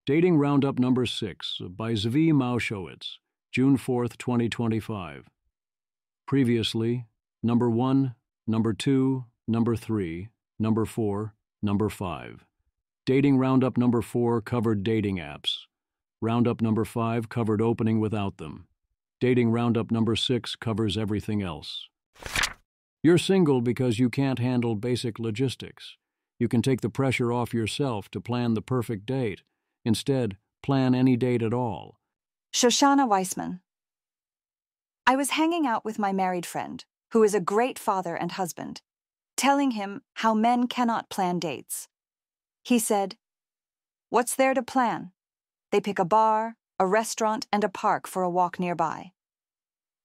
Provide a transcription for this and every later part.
Dating Roundup number 6 by Zvi Maushowitz, June 4th, 2025. Previously, number 1, number 2, number 3, number 4, number 5. Dating Roundup number 4 covered dating apps. Roundup number 5 covered opening without them. Dating Roundup number 6 covers everything else. You're single because you can't handle basic logistics. You can take the pressure off yourself to plan the perfect date. Instead, plan any date at all. Shoshana Weissman. I was hanging out with my married friend, who is a great father and husband, telling him how men cannot plan dates. He said, "What's there to plan? They pick a bar, a restaurant, and a park for a walk nearby."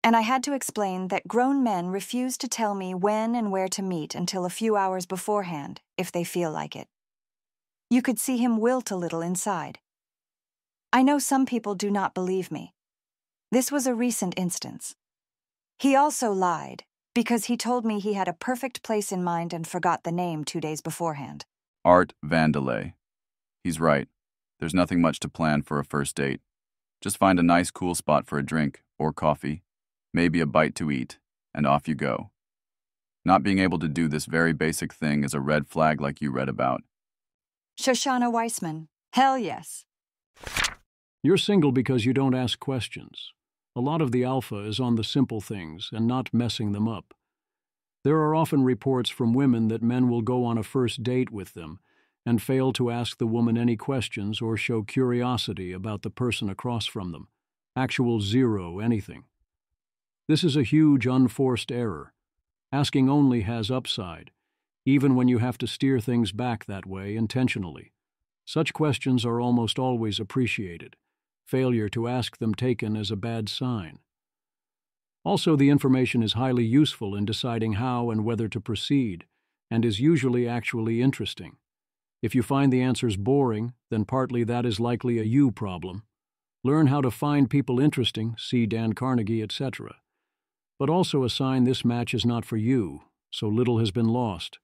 And I had to explain that grown men refuse to tell me when and where to meet until a few hours beforehand, if they feel like it. You could see him wilt a little inside. I know some people do not believe me. This was a recent instance. He also lied, because he told me he had a perfect place in mind and forgot the name 2 days beforehand. Art Vandelay. He's right. There's nothing much to plan for a first date. Just find a nice cool spot for a drink or coffee, maybe a bite to eat, and off you go. Not being able to do this very basic thing is a red flag like you read about. Shoshana Weissman. Hell yes. You're single because you don't ask questions. A lot of the alpha is on the simple things and not messing them up. There are often reports from women that men will go on a first date with them and fail to ask the woman any questions or show curiosity about the person across from them. Actual zero anything. This is a huge unforced error. Asking only has upside, even when you have to steer things back that way intentionally. Such questions are almost always appreciated. Failure to ask them taken as a bad sign. Also, the information is highly useful in deciding how and whether to proceed, and is usually actually interesting. If you find the answers boring, then partly that is likely a you problem. Learn how to find people interesting, see Dan Carnegie, etc. But also a sign this match is not for you, so little has been lost.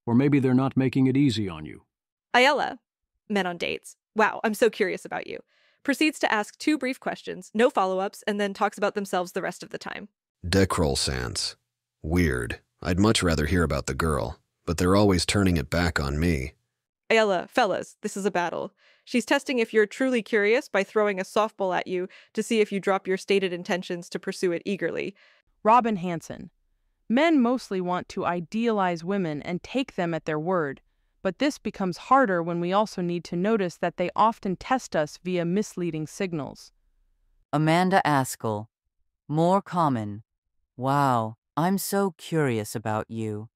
Or maybe they're not making it easy on you. Ayala, men on dates. Wow, I'm so curious about you. Proceeds to ask 2 brief questions, no follow-ups, and then talks about themselves the rest of the time. Decroll sans. Weird. I'd much rather hear about the girl, but they're always turning it back on me. Ayala, fellas, this is a battle. She's testing if you're truly curious by throwing a softball at you to see if you drop your stated intentions to pursue it eagerly. Robin Hanson. Men mostly want to idealize women and take them at their word, but this becomes harder when we also need to notice that they often test us via misleading signals. Amanda Askell. More common. Wow, I'm so curious about you.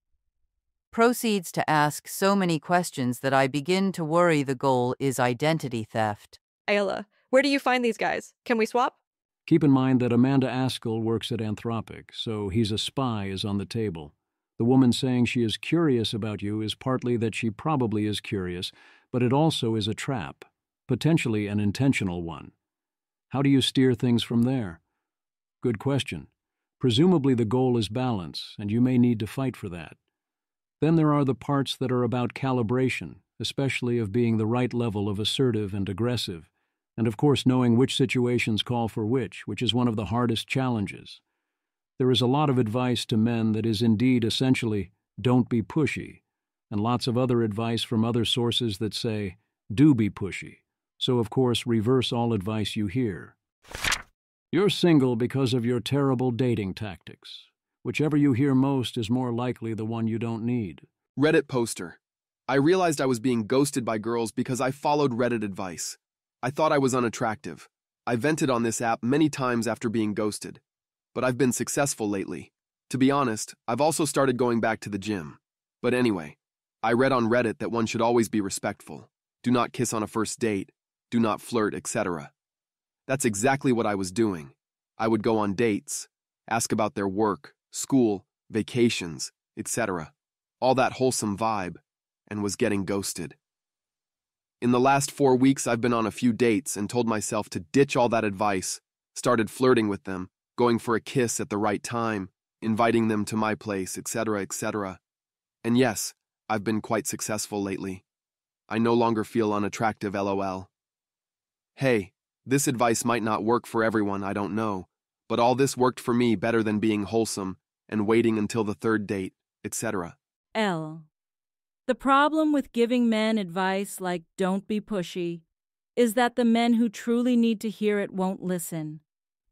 Proceeds to ask so many questions that I begin to worry the goal is identity theft. Ayala, where do you find these guys? Can we swap? Keep in mind that Amanda Askell works at Anthropic, so he's a spy is on the table. The woman saying she is curious about you is partly that she probably is curious, but it also is a trap, potentially an intentional one. How do you steer things from there? Good question. Presumably the goal is balance, and you may need to fight for that. Then there are the parts that are about calibration, especially of being the right level of assertive and aggressive, and of course knowing which situations call for which is one of the hardest challenges. There is a lot of advice to men that is indeed essentially, don't be pushy, and lots of other advice from other sources that say, do be pushy. So of course reverse all advice you hear. You're single because of your terrible dating tactics. Whichever you hear most is more likely the one you don't need. Reddit poster. I realized I was being ghosted by girls because I followed Reddit advice. I thought I was unattractive. I vented on this app many times after being ghosted. But I've been successful lately. To be honest, I've also started going back to the gym. But anyway, I read on Reddit that one should always be respectful. Do not kiss on a first date. Do not flirt, etc. That's exactly what I was doing. I would go on dates, ask about their work, school, vacations, etc. All that wholesome vibe, and was getting ghosted. In the last 4 weeks, I've been on a few dates and told myself to ditch all that advice, started flirting with them, going for a kiss at the right time, inviting them to my place, etc., etc. And yes, I've been quite successful lately. I no longer feel unattractive, lol. Hey, this advice might not work for everyone, I don't know, but all this worked for me better than being wholesome and waiting until the third date, etc. L. The problem with giving men advice like don't be pushy is that the men who truly need to hear it won't listen,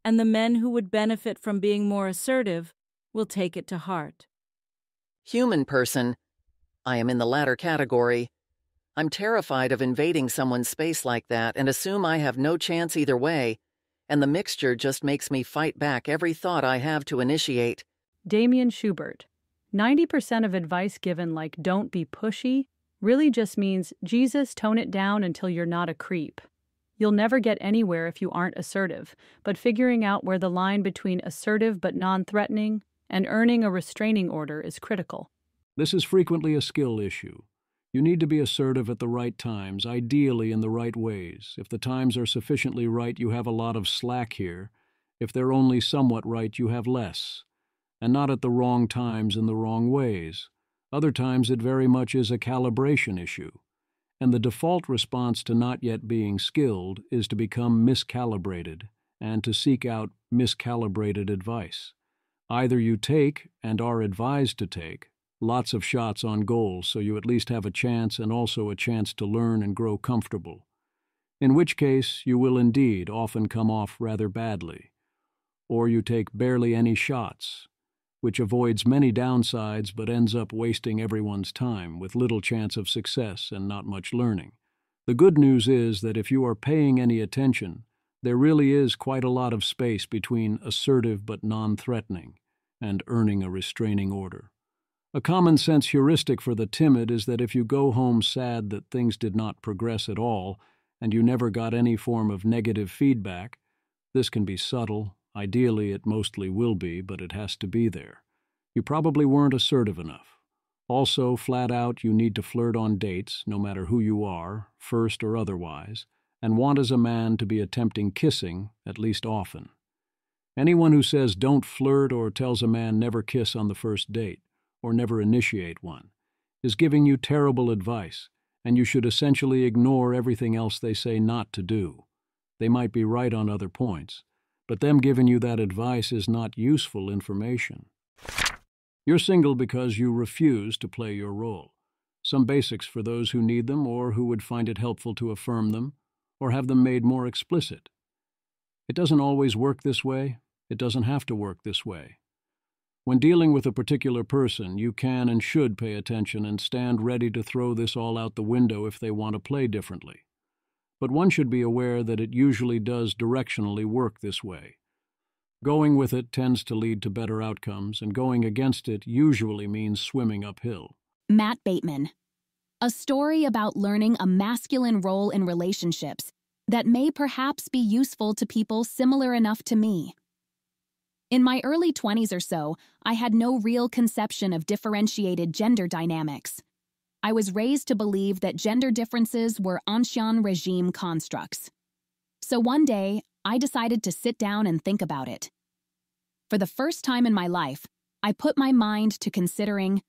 and the men who would benefit from being more assertive will take it to heart. Human person. I am in the latter category. I'm terrified of invading someone's space like that and assume I have no chance either way, and the mixture just makes me fight back every thought I have to initiate. Damien Schubert. 90% of advice given like don't be pushy really just means, Jesus, tone it down until you're not a creep. You'll never get anywhere if you aren't assertive, but figuring out where the line between assertive but non-threatening and earning a restraining order is critical. This is frequently a skill issue. You need to be assertive at the right times, ideally in the right ways. If the times are sufficiently right, you have a lot of slack here. If they're only somewhat right, you have less. And not at the wrong times in the wrong ways. Other times it very much is a calibration issue. And the default response to not yet being skilled is to become miscalibrated and to seek out miscalibrated advice. Either you take, and are advised to take, lots of shots on goal so you at least have a chance and also a chance to learn and grow comfortable, in which case you will indeed often come off rather badly. Or you take barely any shots, which avoids many downsides but ends up wasting everyone's time with little chance of success and not much learning. The good news is that if you are paying any attention, there really is quite a lot of space between assertive but non-threatening and earning a restraining order. A common-sense heuristic for the timid is that if you go home sad that things did not progress at all and you never got any form of negative feedback, this can be subtle. Ideally, it mostly will be, but it has to be there. You probably weren't assertive enough. Also, flat out, you need to flirt on dates, no matter who you are, first or otherwise, and want as a man to be attempting kissing, at least often. Anyone who says don't flirt or tells a man never kiss on the first date, or never initiate one, is giving you terrible advice, and you should essentially ignore everything else they say not to do. They might be right on other points, but them giving you that advice is not useful information. You're single because you refuse to play your role. Some basics for those who need them or who would find it helpful to affirm them or have them made more explicit. It doesn't always work this way. It doesn't have to work this way. When dealing with a particular person, you can and should pay attention and stand ready to throw this all out the window if they want to play differently. But one should be aware that it usually does directionally work this way. Going with it tends to lead to better outcomes, and going against it usually means swimming uphill. Matt Bateman. A story about learning a masculine role in relationships that may perhaps be useful to people similar enough to me. In my early 20s or so, I had no real conception of differentiated gender dynamics. I was raised to believe that gender differences were ancien regime constructs. So one day, I decided to sit down and think about it. For the first time in my life, I put my mind to considering,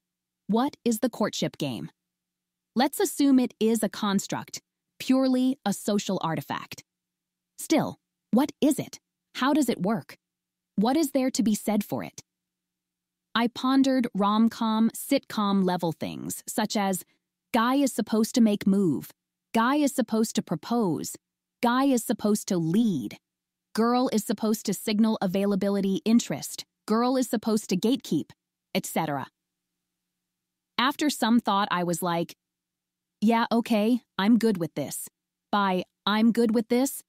what is the courtship game? Let's assume it is a construct, purely a social artifact. Still, what is it? How does it work? What is there to be said for it? I pondered rom-com, sitcom-level things, such as, guy is supposed to make move, guy is supposed to propose, guy is supposed to lead, girl is supposed to signal availability, interest, girl is supposed to gatekeep, etc. After some thought, I was like, yeah, okay, I'm good with this. By I'm good with this,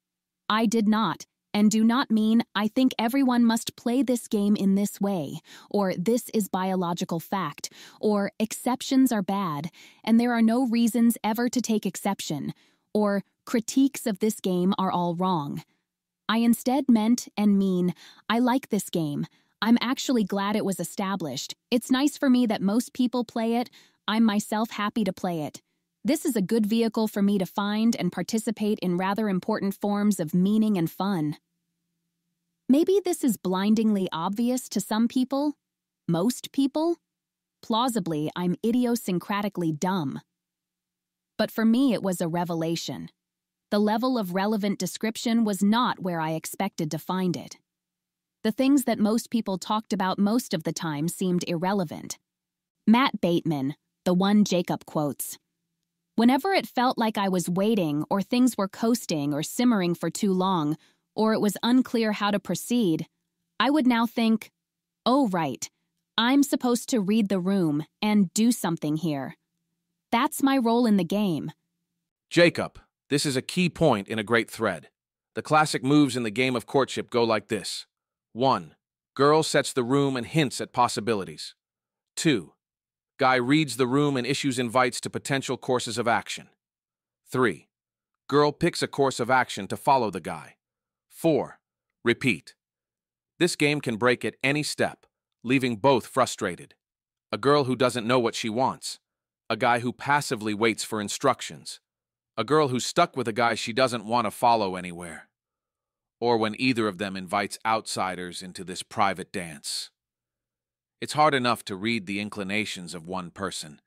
I did not, and do not mean I think everyone must play this game in this way, or this is biological fact, or exceptions are bad, and there are no reasons ever to take exception, or critiques of this game are all wrong. I instead meant and mean, I like this game. I'm actually glad it was established. It's nice for me that most people play it. I'm myself happy to play it. This is a good vehicle for me to find and participate in rather important forms of meaning and fun. Maybe this is blindingly obvious to some people, most people. Plausibly, I'm idiosyncratically dumb. But for me, it was a revelation. The level of relevant description was not where I expected to find it. The things that most people talked about most of the time seemed irrelevant. Matt Bateman, the one Jacob quotes. Whenever it felt like I was waiting, or things were coasting or simmering for too long, or it was unclear how to proceed, I would now think, oh right, I'm supposed to read the room and do something here. That's my role in the game. Jacob, this is a key point in a great thread. The classic moves in the game of courtship go like this. 1. Girl sets the room and hints at possibilities. 2. Guy reads the room and issues invites to potential courses of action. 3. Girl picks a course of action to follow the guy. 4. Repeat. This game can break at any step, leaving both frustrated. A girl who doesn't know what she wants. A guy who passively waits for instructions. A girl who's stuck with a guy she doesn't want to follow anywhere. Or when either of them invites outsiders into this private dance. It's hard enough to read the inclinations of one person,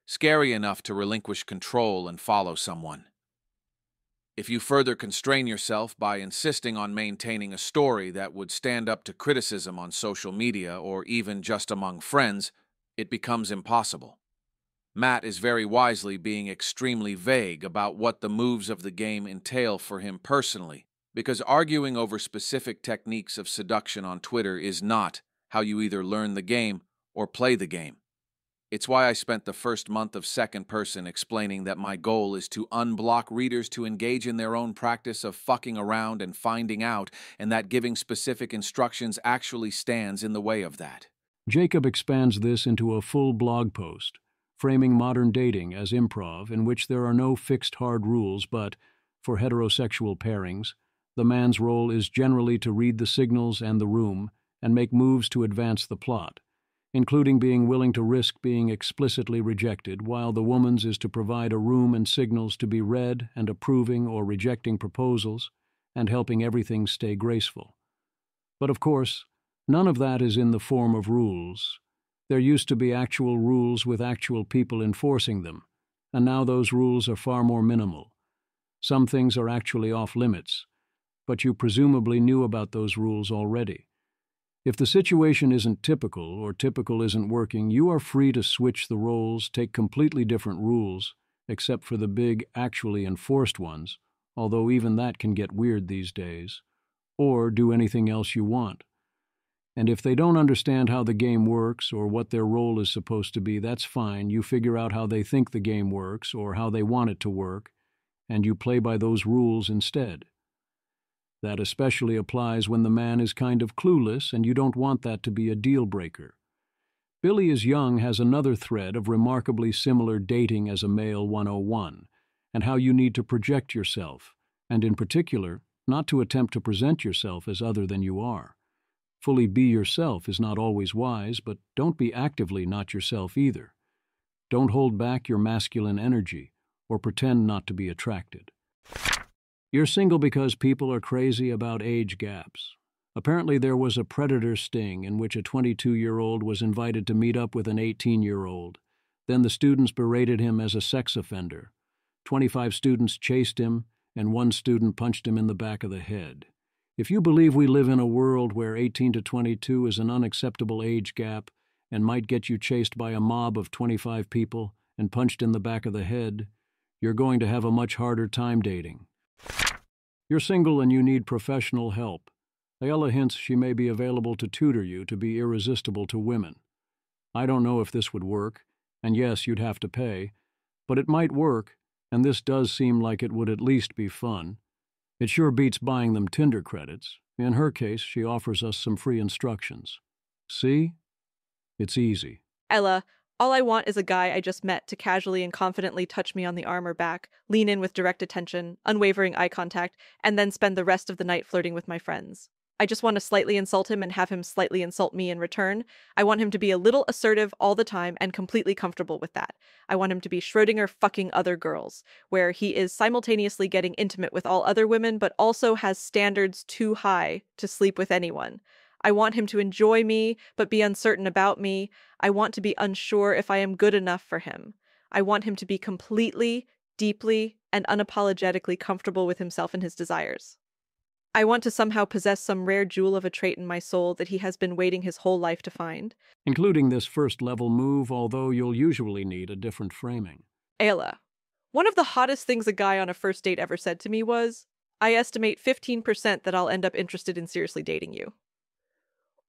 scary enough to relinquish control and follow someone. If you further constrain yourself by insisting on maintaining a story that would stand up to criticism on social media or even just among friends, it becomes impossible. Matt is very wisely being extremely vague about what the moves of the game entail for him personally, because arguing over specific techniques of seduction on Twitter is not how you either learn the game or play the game. It's why I spent the first month of second person explaining that my goal is to unblock readers to engage in their own practice of fucking around and finding out, and that giving specific instructions actually stands in the way of that. Jacob expands this into a full blog post, framing modern dating as improv in which there are no fixed hard rules, but, for heterosexual pairings, the man's role is generally to read the signals and the room and make moves to advance the plot, including being willing to risk being explicitly rejected, while the woman's is to provide a room and signals to be read and approving or rejecting proposals and helping everything stay graceful. But of course, none of that is in the form of rules. There used to be actual rules with actual people enforcing them, and now those rules are far more minimal. Some things are actually off limits, but you presumably knew about those rules already. If the situation isn't typical or typical isn't working, you are free to switch the roles, take completely different rules, except for the big, actually enforced ones, although even that can get weird these days, or do anything else you want. And if they don't understand how the game works or what their role is supposed to be, that's fine. You figure out how they think the game works or how they want it to work, and you play by those rules instead. That especially applies when the man is kind of clueless and you don't want that to be a deal breaker. Billy is Young has another thread of remarkably similar dating as a male 101, and how you need to project yourself, and in particular, not to attempt to present yourself as other than you are. Fully be yourself is not always wise, but don't be actively not yourself either. Don't hold back your masculine energy or pretend not to be attracted. You're single because people are crazy about age gaps. Apparently there was a predator sting in which a 22-year-old was invited to meet up with an 18-year-old. Then the students berated him as a sex offender. 25 students chased him, and one student punched him in the back of the head. If you believe we live in a world where 18 to 22 is an unacceptable age gap and might get you chased by a mob of 25 people and punched in the back of the head, you're going to have a much harder time dating. You're single and you need professional help. Ayala hints she may be available to tutor you to be irresistible to women. I don't know if this would work, and yes, you'd have to pay, but it might work, and this does seem like it would at least be fun. It sure beats buying them Tinder credits. In her case, she offers us some free instructions. See? It's easy. Ella, all I want is a guy I just met to casually and confidently touch me on the arm or back, lean in with direct attention, unwavering eye contact, and then spend the rest of the night flirting with my friends. I just want to slightly insult him and have him slightly insult me in return. I want him to be a little assertive all the time and completely comfortable with that. I want him to be Schrödinger fucking other girls, where he is simultaneously getting intimate with all other women but also has standards too high to sleep with anyone. I want him to enjoy me but be uncertain about me. I want to be unsure if I am good enough for him. I want him to be completely, deeply, and unapologetically comfortable with himself and his desires. I want to somehow possess some rare jewel of a trait in my soul that he has been waiting his whole life to find. Including this first-level move, although you'll usually need a different framing. Ayla, one of the hottest things a guy on a first date ever said to me was, I estimate 15% that I'll end up interested in seriously dating you.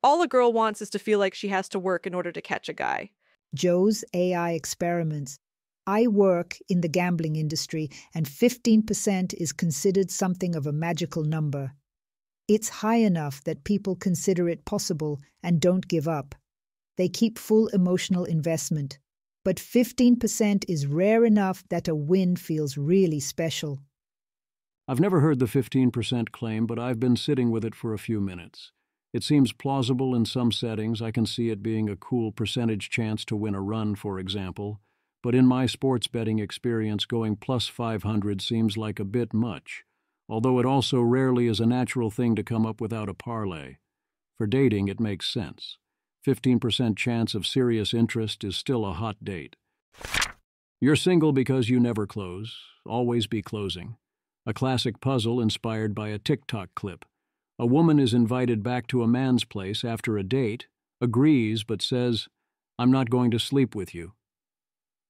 All a girl wants is to feel like she has to work in order to catch a guy. Joe's AI experiments. I work in the gambling industry, and 15% is considered something of a magical number. It's high enough that people consider it possible and don't give up. They keep full emotional investment. But 15% is rare enough that a win feels really special. I've never heard the 15% claim, but I've been sitting with it for a few minutes. It seems plausible in some settings. I can see it being a cool percentage chance to win a run, for example. But in my sports betting experience, going plus 500 seems like a bit much, although it also rarely is a natural thing to come up without a parlay. For dating, it makes sense. 15% chance of serious interest is still a hot date. You're single because you never close. Always be closing. A classic puzzle inspired by a TikTok clip. A woman is invited back to a man's place after a date, agrees but says, "I'm not going to sleep with you."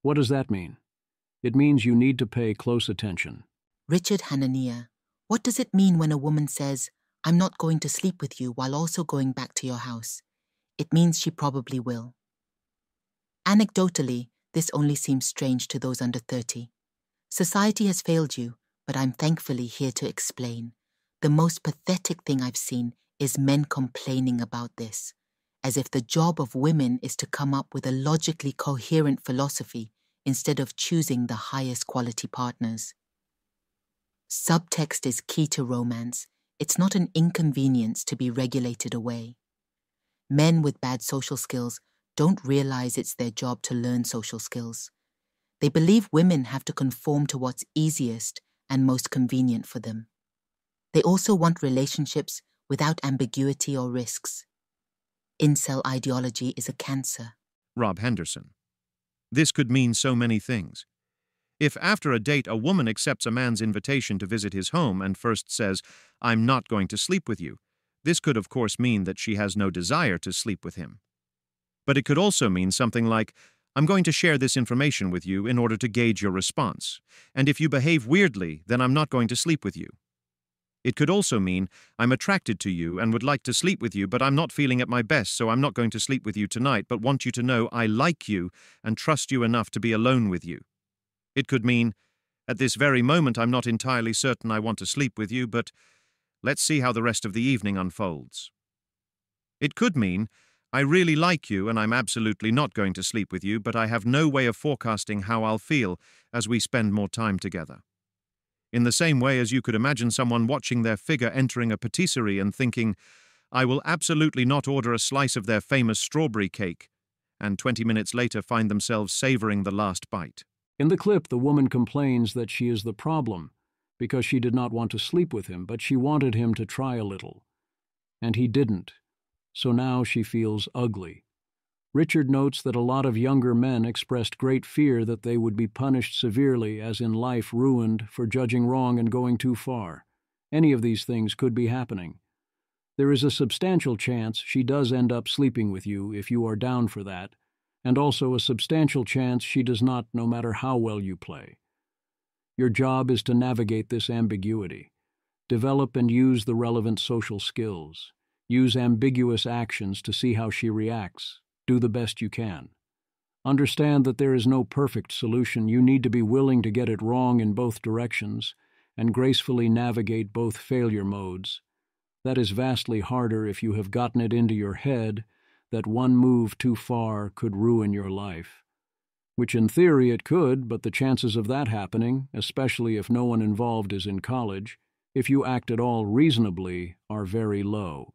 What does that mean? It means you need to pay close attention. Richard Hanania, what does it mean when a woman says, "I'm not going to sleep with you," while also going back to your house? It means she probably will. Anecdotally, this only seems strange to those under 30. Society has failed you, but I'm thankfully here to explain. The most pathetic thing I've seen is men complaining about this, as if the job of women is to come up with a logically coherent philosophy instead of choosing the highest quality partners. Subtext is key to romance. It's not an inconvenience to be regulated away. Men with bad social skills don't realize it's their job to learn social skills. They believe women have to conform to what's easiest and most convenient for them. They also want relationships without ambiguity or risks. Incel ideology is a cancer. Rob Henderson. This could mean so many things. If after a date a woman accepts a man's invitation to visit his home and first says, "I'm not going to sleep with you," this could of course mean that she has no desire to sleep with him. But it could also mean something like, "I'm going to share this information with you in order to gauge your response, and if you behave weirdly, then I'm not going to sleep with you." It could also mean, "I'm attracted to you and would like to sleep with you, but I'm not feeling at my best, so I'm not going to sleep with you tonight, but want you to know I like you and trust you enough to be alone with you." It could mean, "At this very moment I'm not entirely certain I want to sleep with you, but let's see how the rest of the evening unfolds." It could mean, "I really like you and I'm absolutely not going to sleep with you, but I have no way of forecasting how I'll feel as we spend more time together." In the same way as you could imagine someone watching their figure entering a patisserie and thinking, "I will absolutely not order a slice of their famous strawberry cake," and 20 minutes later find themselves savoring the last bite. In the clip, the woman complains that she is the problem because she did not want to sleep with him, but she wanted him to try a little. And he didn't. So now she feels ugly. Richard notes that a lot of younger men expressed great fear that they would be punished severely, as in life ruined, for judging wrong and going too far. Any of these things could be happening. There is a substantial chance she does end up sleeping with you if you are down for that, and also a substantial chance she does not, no matter how well you play. Your job is to navigate this ambiguity. Develop and use the relevant social skills. Use ambiguous actions to see how she reacts. Do the best you can. Understand that there is no perfect solution. You need to be willing to get it wrong in both directions and gracefully navigate both failure modes. That is vastly harder if you have gotten it into your head that one move too far could ruin your life. Which in theory it could, but the chances of that happening, especially if no one involved is in college, if you act at all reasonably, are very low.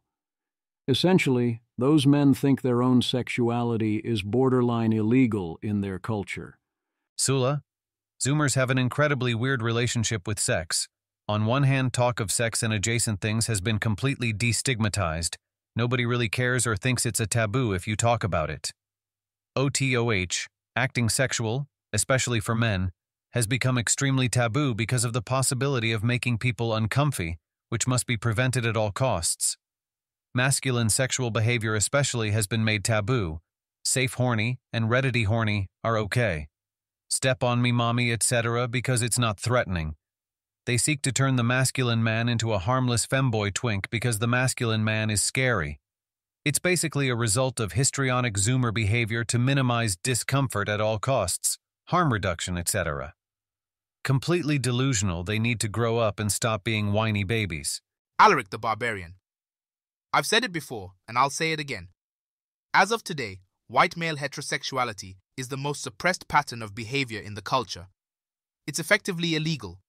Essentially, those men think their own sexuality is borderline illegal in their culture. Sula, Zoomers have an incredibly weird relationship with sex. On one hand, talk of sex and adjacent things has been completely destigmatized. Nobody really cares or thinks it's a taboo if you talk about it. OTOH, acting sexual, especially for men, has become extremely taboo because of the possibility of making people uncomfy, which must be prevented at all costs. Masculine sexual behavior especially has been made taboo. Safe horny and reddity horny are okay. Step on me mommy, etc. because it's not threatening. They seek to turn the masculine man into a harmless femboy twink because the masculine man is scary. It's basically a result of histrionic zoomer behavior to minimize discomfort at all costs, harm reduction, etc. Completely delusional, they need to grow up and stop being whiny babies. Alaric the Barbarian. I've said it before, and I'll say it again. As of today, white male heterosexuality is the most suppressed pattern of behavior in the culture. It's effectively illegal,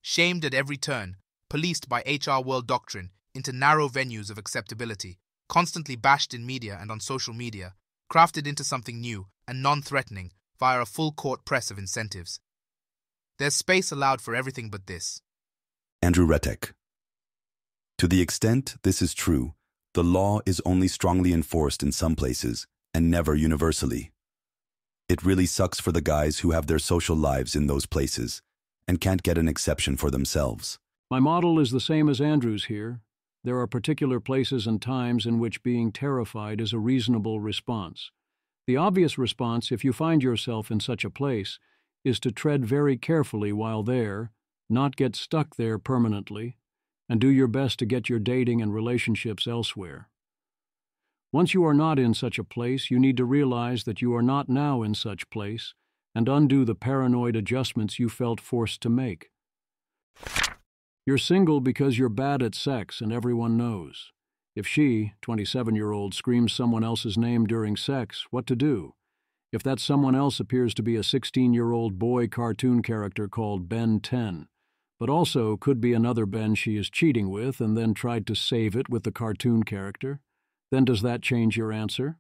shamed at every turn, policed by HR world doctrine into narrow venues of acceptability, constantly bashed in media and on social media, crafted into something new and non-threatening via a full-court press of incentives. There's space allowed for everything but this. Andrew Retek. To the extent this is true, the law is only strongly enforced in some places and never universally. It really sucks for the guys who have their social lives in those places and can't get an exception for themselves. My model is the same as Andrew's here. There are particular places and times in which being terrified is a reasonable response. The obvious response, if you find yourself in such a place, is to tread very carefully while there, not get stuck there permanently, and do your best to get your dating and relationships elsewhere. Once you are not in such a place, you need to realize that you are not now in such place and undo the paranoid adjustments you felt forced to make. You're single because you're bad at sex and everyone knows. If she, 27-year-old, screams someone else's name during sex, what to do? If that someone else appears to be a 16-year-old boy cartoon character called Ben 10, but also could be another Ben she is cheating with and then tried to save it with the cartoon character, then does that change your answer?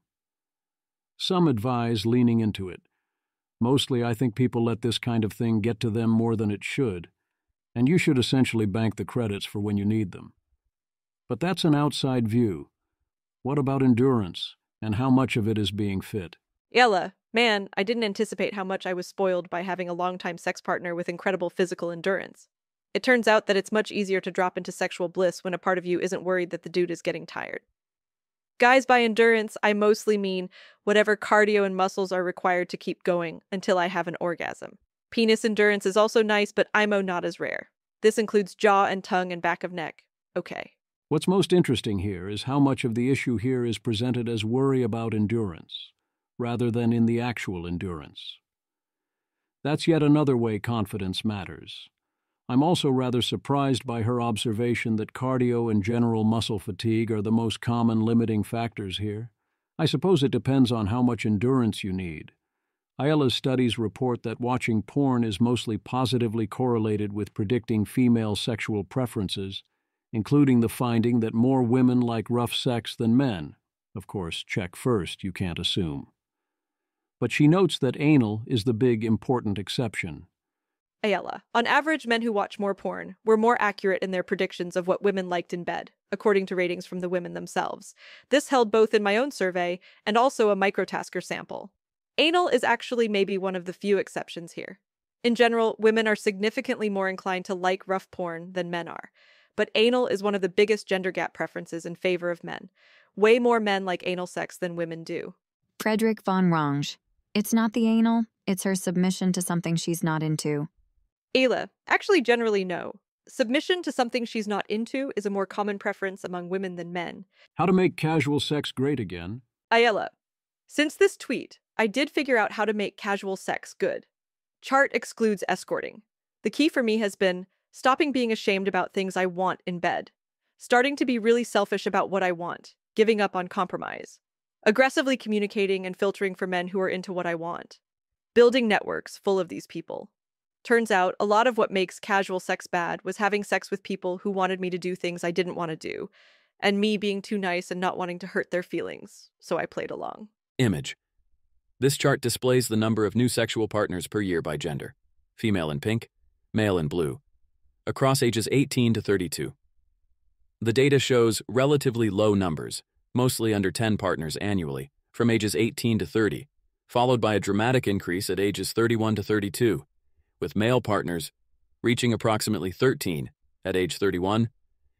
Some advise leaning into it. Mostly I think people let this kind of thing get to them more than it should, and you should essentially bank the credits for when you need them. But that's an outside view. What about endurance, and how much of it is being fit? Yella, man, I didn't anticipate how much I was spoiled by having a longtime sex partner with incredible physical endurance. It turns out that it's much easier to drop into sexual bliss when a part of you isn't worried that the dude is getting tired. Guys, by endurance, I mostly mean whatever cardio and muscles are required to keep going until I have an orgasm. Penis endurance is also nice, but IMO not as rare. This includes jaw and tongue and back of neck. Okay. What's most interesting here is how much of the issue here is presented as worry about endurance, rather than in the actual endurance. That's yet another way confidence matters. I'm also rather surprised by her observation that cardio and general muscle fatigue are the most common limiting factors here. I suppose it depends on how much endurance you need. Ayala's studies report that watching porn is mostly positively correlated with predicting female sexual preferences, including the finding that more women like rough sex than men. Of course, check first, you can't assume. But she notes that anal is the big important exception. Ayala, on average, men who watch more porn were more accurate in their predictions of what women liked in bed, according to ratings from the women themselves. This held both in my own survey and also a microtasker sample. Anal is actually maybe one of the few exceptions here. In general, women are significantly more inclined to like rough porn than men are, but anal is one of the biggest gender gap preferences in favor of men. Way more men like anal sex than women do. Frederick von Range. It's not the anal, it's her submission to something she's not into. Ayla, actually generally no. Submission to something she's not into is a more common preference among women than men. How to make casual sex great again? Ayala, since this tweet, I did figure out how to make casual sex good. Chart excludes escorting. The key for me has been stopping being ashamed about things I want in bed, starting to be really selfish about what I want, giving up on compromise, aggressively communicating and filtering for men who are into what I want, building networks full of these people. Turns out, a lot of what makes casual sex bad was having sex with people who wanted me to do things I didn't want to do, and me being too nice and not wanting to hurt their feelings, so I played along. Image. This chart displays the number of new sexual partners per year by gender. Female in pink, male in blue. Across ages 18 to 32. The data shows relatively low numbers, mostly under 10 partners annually, from ages 18 to 30, followed by a dramatic increase at ages 31 to 32, with male partners reaching approximately 13 at age 31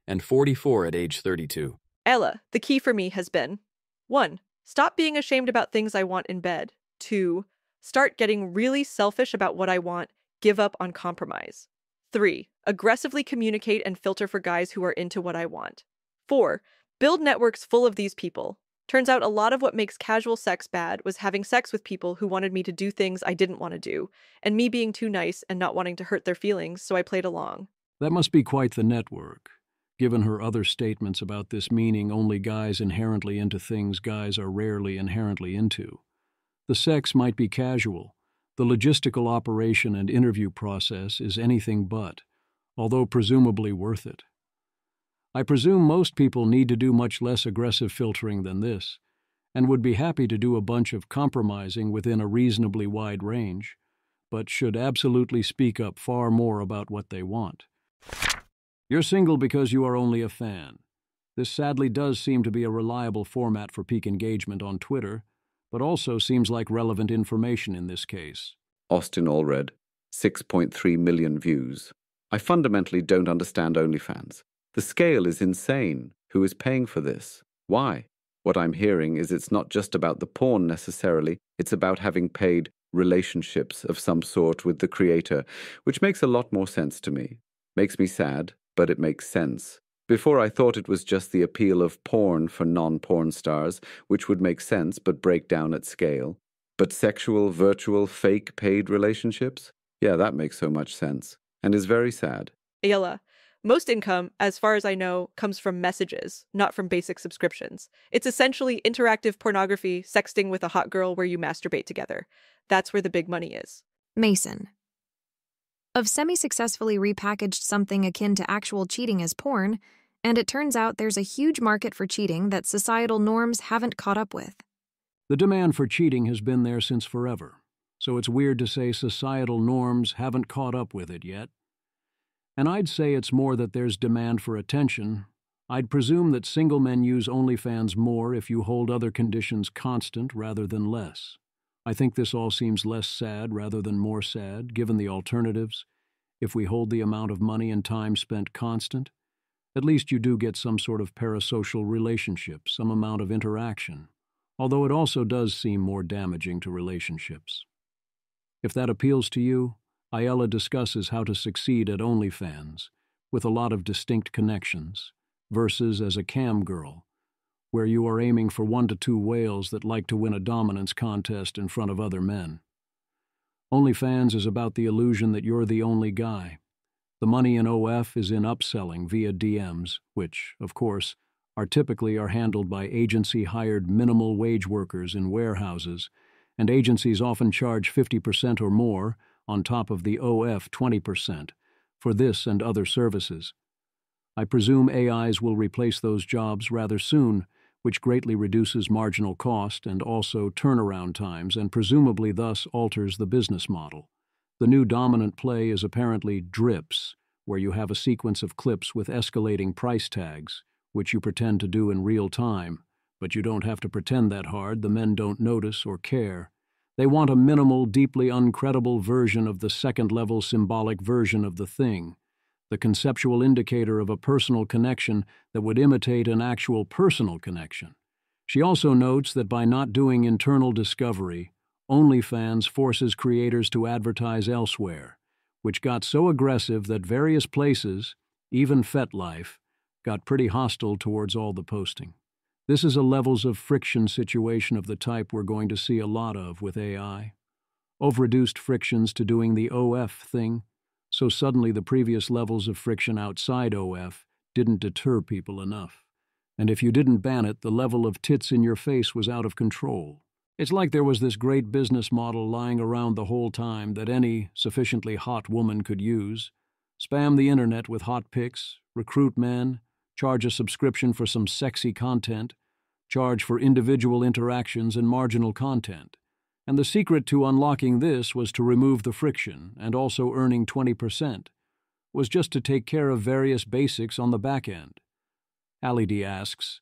and 44 at age 32. Ella, the key for me has been 1. Stop being ashamed about things I want in bed. 2. Start getting really selfish about what I want, give up on compromise. 3. Aggressively communicate and filter for guys who are into what I want. 4. Build networks full of these people. Turns out a lot of what makes casual sex bad was having sex with people who wanted me to do things I didn't want to do, and me being too nice and not wanting to hurt their feelings, so I played along. That must be quite the network, given her other statements about this meaning only guys inherently into things guys are rarely inherently into. The sex might be casual. The logistical operation and interview process is anything but, although presumably worth it. I presume most people need to do much less aggressive filtering than this, and would be happy to do a bunch of compromising within a reasonably wide range, but should absolutely speak up far more about what they want. You're single because you are only a fan. This sadly does seem to be a reliable format for peak engagement on Twitter, but also seems like relevant information in this case. Austin Allred, 6.3 million views. I fundamentally don't understand OnlyFans. The scale is insane. Who is paying for this? Why? What I'm hearing is it's not just about the porn necessarily, it's about having paid relationships of some sort with the creator, which makes a lot more sense to me. Makes me sad, but it makes sense. Before I thought it was just the appeal of porn for non-porn stars, which would make sense but break down at scale. But sexual, virtual, fake paid relationships? Yeah, that makes so much sense, and is very sad. Ayala, most income, as far as I know, comes from messages, not from basic subscriptions. It's essentially interactive pornography, sexting with a hot girl where you masturbate together. That's where the big money is. Mason. I've semi-successfully repackaged something akin to actual cheating as porn, and it turns out there's a huge market for cheating that societal norms haven't caught up with. The demand for cheating has been there since forever, so it's weird to say societal norms haven't caught up with it yet. And I'd say it's more that there's demand for attention. I'd presume that single men use OnlyFans more if you hold other conditions constant rather than less. I think this all seems less sad rather than more sad, given the alternatives. If we hold the amount of money and time spent constant, at least you do get some sort of parasocial relationship, some amount of interaction, although it also does seem more damaging to relationships. If that appeals to you, Ayala discusses how to succeed at OnlyFans, with a lot of distinct connections, versus as a cam girl, where you are aiming for 1 to 2 whales that like to win a dominance contest in front of other men. OnlyFans is about the illusion that you're the only guy. The money in OF is in upselling via DMs, which, of course, typically handled by agency-hired minimal wage workers in warehouses, and agencies often charge 50% or more, on top of the OF 20%, for this and other services. I presume AIs will replace those jobs rather soon, which greatly reduces marginal cost and also turnaround times and presumably thus alters the business model. The new dominant play is apparently drips, where you have a sequence of clips with escalating price tags, which you pretend to do in real time, but you don't have to pretend that hard, the men don't notice or care. They want a minimal, deeply uncredible version of the second-level symbolic version of the thing, the conceptual indicator of a personal connection that would imitate an actual personal connection. She also notes that by not doing internal discovery, OnlyFans forces creators to advertise elsewhere, which got so aggressive that various places, even FetLife, got pretty hostile towards all the posting. This is a levels of friction situation of the type we're going to see a lot of with AI. Reduced frictions to doing the OF thing, so suddenly the previous levels of friction outside OF didn't deter people enough. And if you didn't ban it, the level of tits in your face was out of control. It's like there was this great business model lying around the whole time that any sufficiently hot woman could use. Spam the internet with hot pics, recruit men, charge a subscription for some sexy content, charge for individual interactions and marginal content. And the secret to unlocking this was to remove the friction and also earning 20%, was just to take care of various basics on the back end. Alidi asks,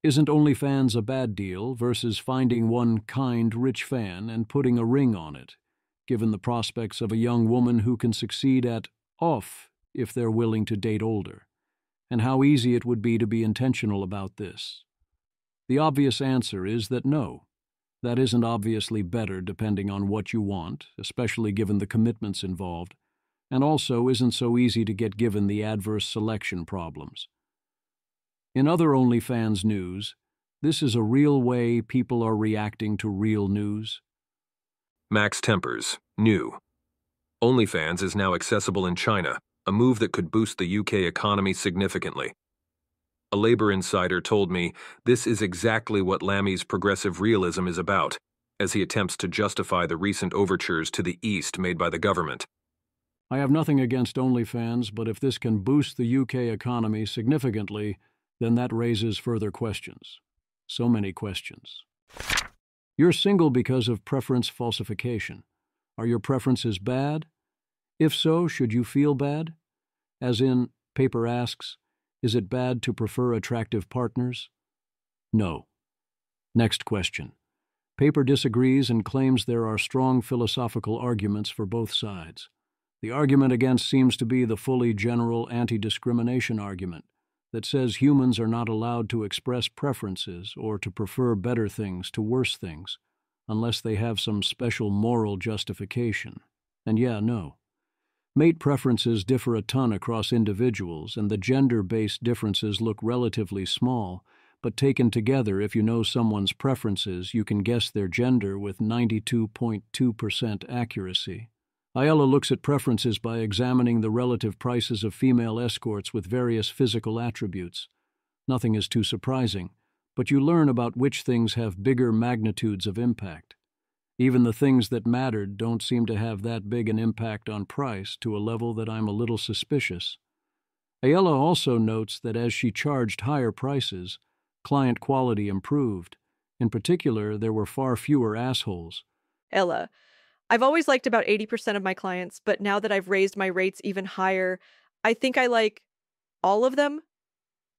isn't OnlyFans a bad deal versus finding one kind rich fan and putting a ring on it? given the prospects of a young woman who can succeed at off if they're willing to date older, and how easy it would be to be intentional about this. The obvious answer is that no. That isn't obviously better depending on what you want, especially given the commitments involved, and also isn't so easy to get given the adverse selection problems. In other OnlyFans news, this is a real way people are reacting to real news. Max Tempers, new. OnlyFans is now accessible in China, a move that could boost the UK economy significantly. A Labour insider told me this is exactly what Lammy's progressive realism is about, as he attempts to justify the recent overtures to the East made by the government. I have nothing against OnlyFans, but if this can boost the UK economy significantly, then that raises further questions. So many questions. You're single because of preference falsification. Are your preferences bad? If so, should you feel bad? As in, paper asks, is it bad to prefer attractive partners? No. Next question. Paper disagrees and claims there are strong philosophical arguments for both sides. The argument against seems to be the fully general anti-discrimination argument that says humans are not allowed to express preferences or to prefer better things to worse things unless they have some special moral justification. And yeah, no. Mate preferences differ a ton across individuals, and the gender-based differences look relatively small, but taken together, if you know someone's preferences, you can guess their gender with 92.2% accuracy. Ayala looks at preferences by examining the relative prices of female escorts with various physical attributes. Nothing is too surprising, but you learn about which things have bigger magnitudes of impact. Even the things that mattered don't seem to have that big an impact on price, to a level that I'm a little suspicious. Ayala also notes that as she charged higher prices, client quality improved. In particular, there were far fewer assholes. Ella, I've always liked about 80% of my clients, but now that I've raised my rates even higher, I think I like all of them.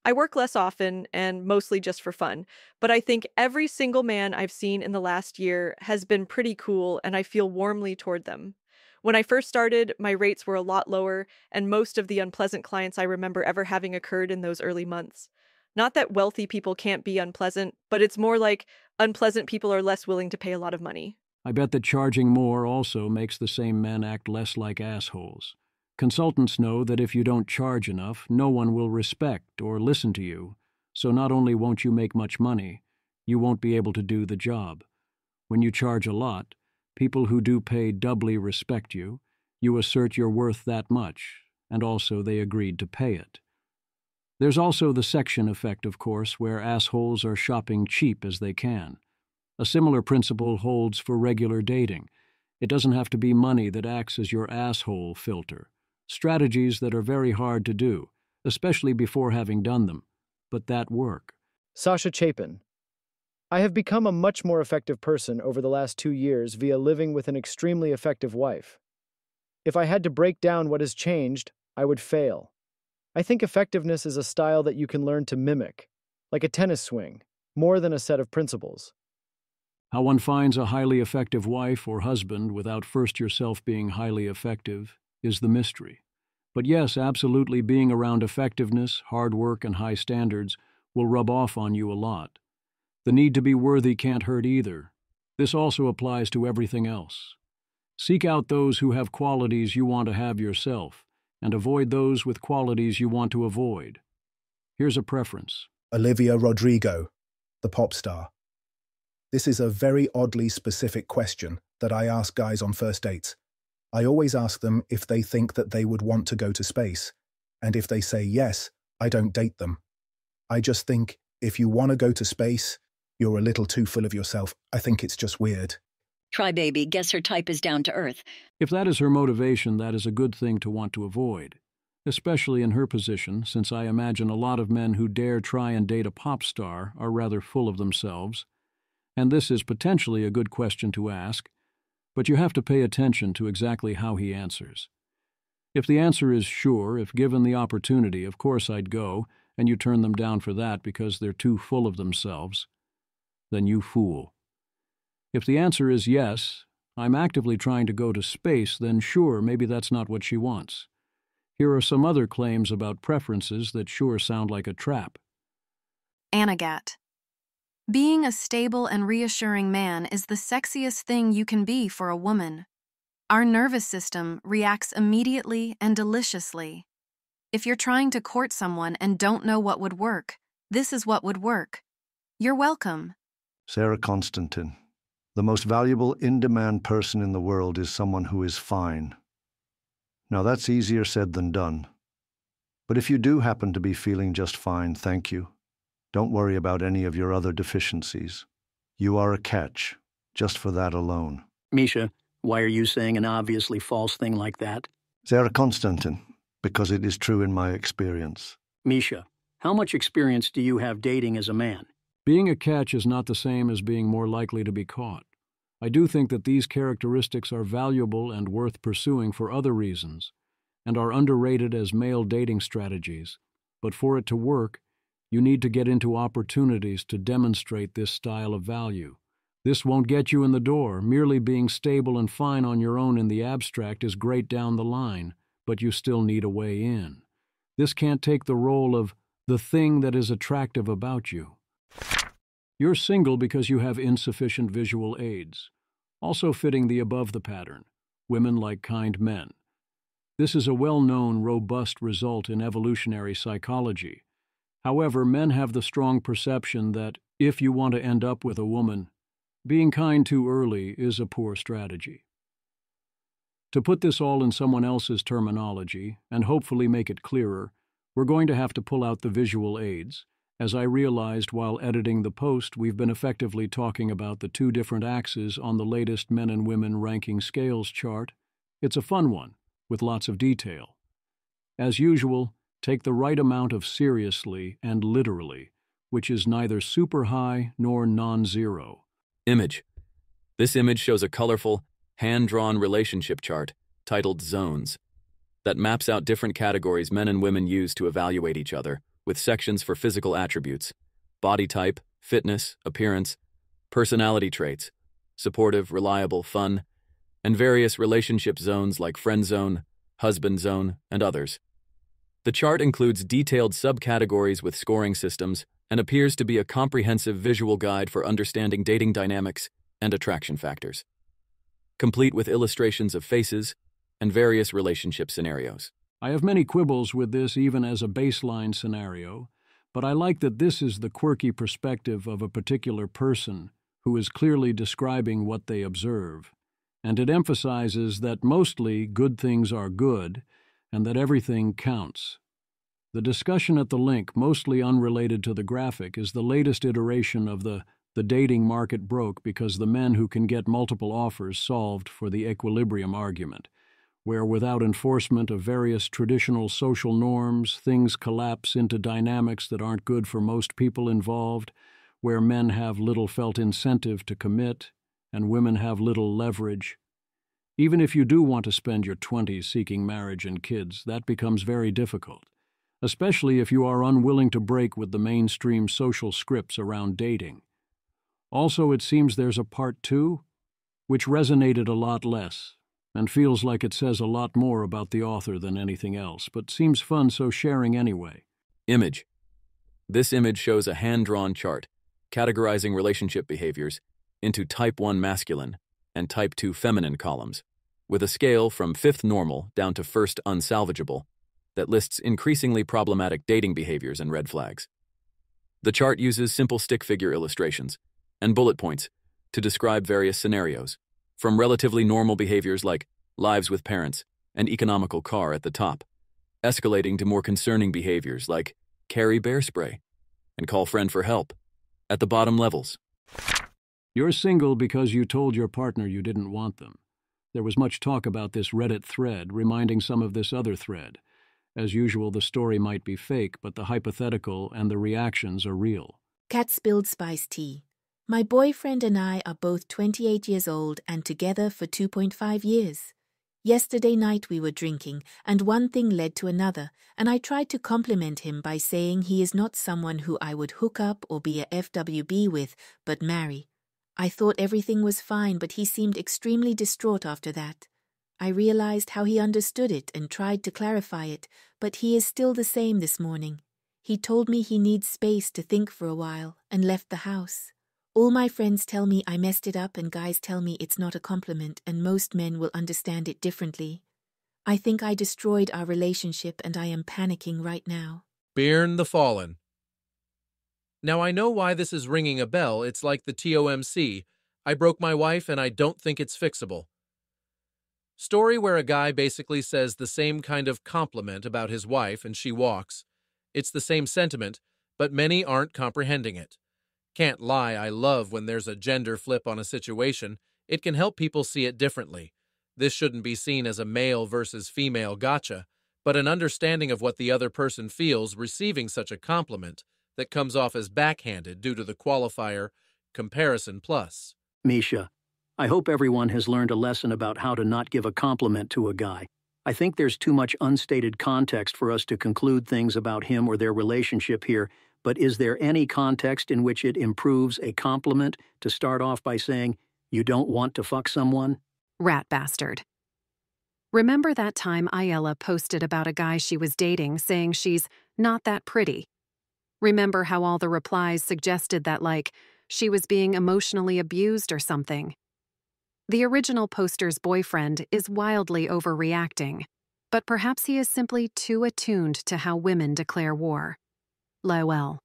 I work less often and mostly just for fun, but I think every single man I've seen in the last year has been pretty cool, and I feel warmly toward them. When I first started, my rates were a lot lower, and most of the unpleasant clients I remember ever having occurred in those early months. Not that wealthy people can't be unpleasant, but it's more like unpleasant people are less willing to pay a lot of money. I bet that charging more also makes the same men act less like assholes. Consultants know that if you don't charge enough, no one will respect or listen to you, so not only won't you make much money, you won't be able to do the job. When you charge a lot, people who do pay doubly respect you, you assert you're worth that much, and also they agreed to pay it. There's also the section effect, of course, where assholes are shopping cheap as they can. A similar principle holds for regular dating. It doesn't have to be money that acts as your asshole filter. Strategies that are very hard to do, especially before having done them, but that work. Sasha Chapin. I have become a much more effective person over the last 2 years via living with an extremely effective wife. If I had to break down what has changed, I would fail. I think effectiveness is a style that you can learn to mimic, like a tennis swing, more than a set of principles. How one finds a highly effective wife or husband without first yourself being highly effective is the mystery. But yes, absolutely, being around effectiveness, hard work, and high standards will rub off on you a lot. The need to be worthy can't hurt either. This also applies to everything else. Seek out those who have qualities you want to have yourself, and avoid those with qualities you want to avoid. Here's a preference. Olivia Rodrigo, the pop star. This is a very oddly specific question that I ask guys on first dates. I always ask them if they think that they would want to go to space, and if they say yes, I don't date them. I just think, if you want to go to space, you're a little too full of yourself. I think it's just weird. Crybaby, guess her type is down to earth. If that is her motivation, that is a good thing to want to avoid, especially in her position, since I imagine a lot of men who dare try and date a pop star are rather full of themselves. And this is potentially a good question to ask, but you have to pay attention to exactly how he answers. If the answer is sure, if given the opportunity, of course I'd go, and you turn them down for that because they're too full of themselves, then you fool. If the answer is yes, I'm actively trying to go to space, then sure, maybe that's not what she wants. Here are some other claims about preferences that sure sound like a trap. Anagat. Being a stable and reassuring man is the sexiest thing you can be for a woman. Our nervous system reacts immediately and deliciously. If you're trying to court someone and don't know what would work, this is what would work. You're welcome. Sarah Constantine. The most valuable in-demand person in the world is someone who is fine. Now that's easier said than done. But if you do happen to be feeling just fine, thank you. Don't worry about any of your other deficiencies. You are a catch, just for that alone. Misha, why are you saying an obviously false thing like that? Sarah Constantine, because it is true in my experience. Misha, how much experience do you have dating as a man? Being a catch is not the same as being more likely to be caught. I do think that these characteristics are valuable and worth pursuing for other reasons, and are underrated as male dating strategies. But for it to work, you need to get into opportunities to demonstrate this style of value. This won't get you in the door. Merely being stable and fine on your own in the abstract is great down the line, but you still need a way in. This can't take the role of the thing that is attractive about you. You're single because you have insufficient visual aids, also fitting the above the pattern. Women like kind men. This is a well-known, robust result in evolutionary psychology. However, men have the strong perception that if you want to end up with a woman, being kind too early is a poor strategy. To put this all in someone else's terminology, and hopefully make it clearer, we're going to have to pull out the visual aids. As I realized while editing the post, we've been effectively talking about the two different axes on the latest men and women ranking scales chart. It's a fun one, with lots of detail. As usual, take the right amount of seriously and literally, which is neither super high nor non-zero. Image. This image shows a colorful, hand-drawn relationship chart titled Zones that maps out different categories men and women use to evaluate each other, with sections for physical attributes, body type, fitness, appearance, personality traits, supportive, reliable, fun, and various relationship zones like friend zone, husband zone, and others. The chart includes detailed subcategories with scoring systems and appears to be a comprehensive visual guide for understanding dating dynamics and attraction factors, complete with illustrations of faces and various relationship scenarios. I have many quibbles with this even as a baseline scenario, but I like that this is the quirky perspective of a particular person who is clearly describing what they observe, and it emphasizes that mostly good things are good and that everything counts. The discussion at the link, mostly unrelated to the graphic, is the latest iteration of the dating market broke because the men who can get multiple offers solved for the equilibrium argument, where without enforcement of various traditional social norms, things collapse into dynamics that aren't good for most people involved, where men have little felt incentive to commit and women have little leverage. Even if you do want to spend your 20s seeking marriage and kids, that becomes very difficult, especially if you are unwilling to break with the mainstream social scripts around dating. Also, it seems there's a part 2, which resonated a lot less, and feels like it says a lot more about the author than anything else, but seems fun, so sharing anyway. Image. This image shows a hand-drawn chart categorizing relationship behaviors into Type 1 masculine and Type 2 feminine columns, with a scale from 5th normal down to 1st unsalvageable that lists increasingly problematic dating behaviors and red flags. The chart uses simple stick figure illustrations and bullet points to describe various scenarios, from relatively normal behaviors like lives with parents and economical car at the top, escalating to more concerning behaviors like carry bear spray and call friend for help at the bottom levels. You're single because you told your partner you didn't want them. There was much talk about this Reddit thread, reminding some of this other thread. As usual, the story might be fake, but the hypothetical and the reactions are real. Cat spilled spice tea. My boyfriend and I are both 28 years old and together for 2.5 years. Yesterday night we were drinking, and one thing led to another, and I tried to compliment him by saying he is not someone who I would hook up or be a FWB with, but marry. I thought everything was fine, but he seemed extremely distraught after that. I realized how he understood it and tried to clarify it, but he is still the same this morning. He told me he needs space to think for a while and left the house. All my friends tell me I messed it up and guys tell me it's not a compliment and most men will understand it differently. I think I destroyed our relationship and I am panicking right now. Bearn the Fallen. Now I know why this is ringing a bell. It's like the TOMC. I broke my wife and I don't think it's fixable. Story where a guy basically says the same kind of compliment about his wife and she walks. It's the same sentiment, but many aren't comprehending it. Can't lie, I love when there's a gender flip on a situation. It can help people see it differently. This shouldn't be seen as a male versus female gotcha, but an understanding of what the other person feels receiving such a compliment that comes off as backhanded due to the qualifier comparison plus. Misha, I hope everyone has learned a lesson about how to not give a compliment to a guy. I think there's too much unstated context for us to conclude things about him or their relationship here, but is there any context in which it improves a compliment to start off by saying, "You don't want to fuck someone"? Rat bastard. Remember that time Ayala posted about a guy she was dating saying she's not that pretty? Remember how all the replies suggested that, like, she was being emotionally abused or something? The original poster's boyfriend is wildly overreacting, but perhaps he is simply too attuned to how women declare war. Lowell.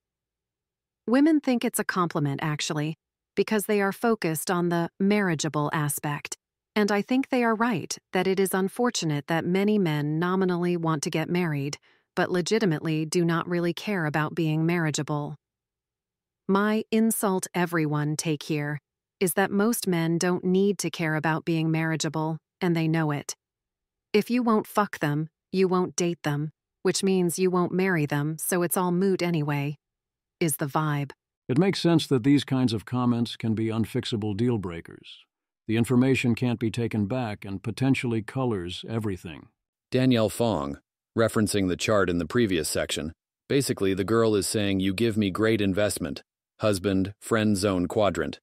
Women think it's a compliment, actually, because they are focused on the marriageable aspect. And I think they are right that it is unfortunate that many men nominally want to get married, but legitimately do not really care about being marriageable. My insult everyone take here is that most men don't need to care about being marriageable, and they know it. If you won't fuck them, you won't date them, which means you won't marry them, so it's all moot anyway, is the vibe. It makes sense that these kinds of comments can be unfixable deal breakers. The information can't be taken back and potentially colors everything. Danielle Fong, referencing the chart in the previous section, basically the girl is saying you give me great investment, husband, friend zone quadrant,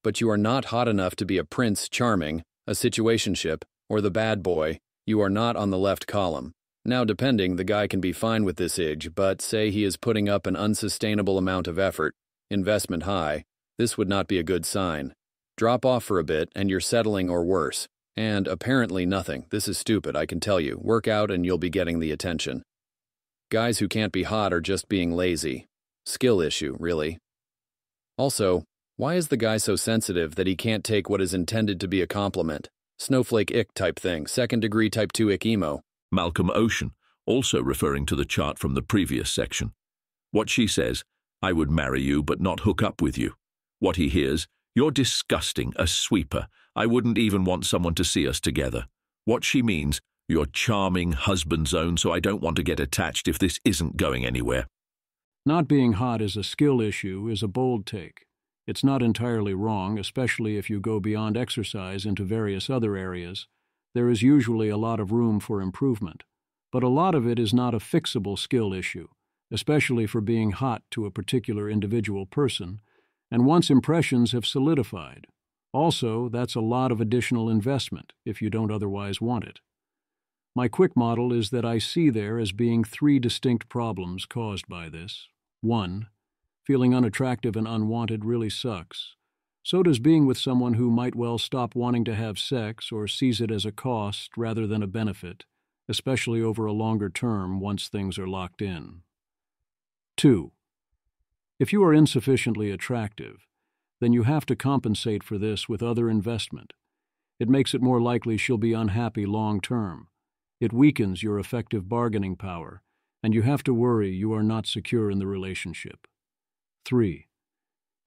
but you are not hot enough to be a prince charming, a situationship, or the bad boy. You are not on the left column. Now depending, the guy can be fine with this age, but say he is putting up an unsustainable amount of effort, investment high, this would not be a good sign. Drop off for a bit and you're settling or worse. And apparently nothing. This is stupid, I can tell you. Work out and you'll be getting the attention. Guys who can't be hot are just being lazy. Skill issue, really. Also, why is the guy so sensitive that he can't take what is intended to be a compliment? Snowflake ick type thing, second degree type 2 ick emo. Malcolm Ocean, also referring to the chart from the previous section. What she says, I would marry you but not hook up with you. What he hears, you're disgusting, a sweeper. I wouldn't even want someone to see us together. What she means, you're charming, husband zone, so I don't want to get attached if this isn't going anywhere. Not being hot is a skill issue is a bold take. It's not entirely wrong, especially if you go beyond exercise into various other areas. There is usually a lot of room for improvement. But a lot of it is not a fixable skill issue, especially for being hot to a particular individual person, and once impressions have solidified. Also, that's a lot of additional investment if you don't otherwise want it. My quick model is that I see there as being 3 distinct problems caused by this. 1. Feeling unattractive and unwanted really sucks. So does being with someone who might well stop wanting to have sex or sees it as a cost rather than a benefit, especially over a longer term once things are locked in. 2. If you are insufficiently attractive, then you have to compensate for this with other investment. It makes it more likely she'll be unhappy long term. It weakens your effective bargaining power, and you have to worry you are not secure in the relationship. 3.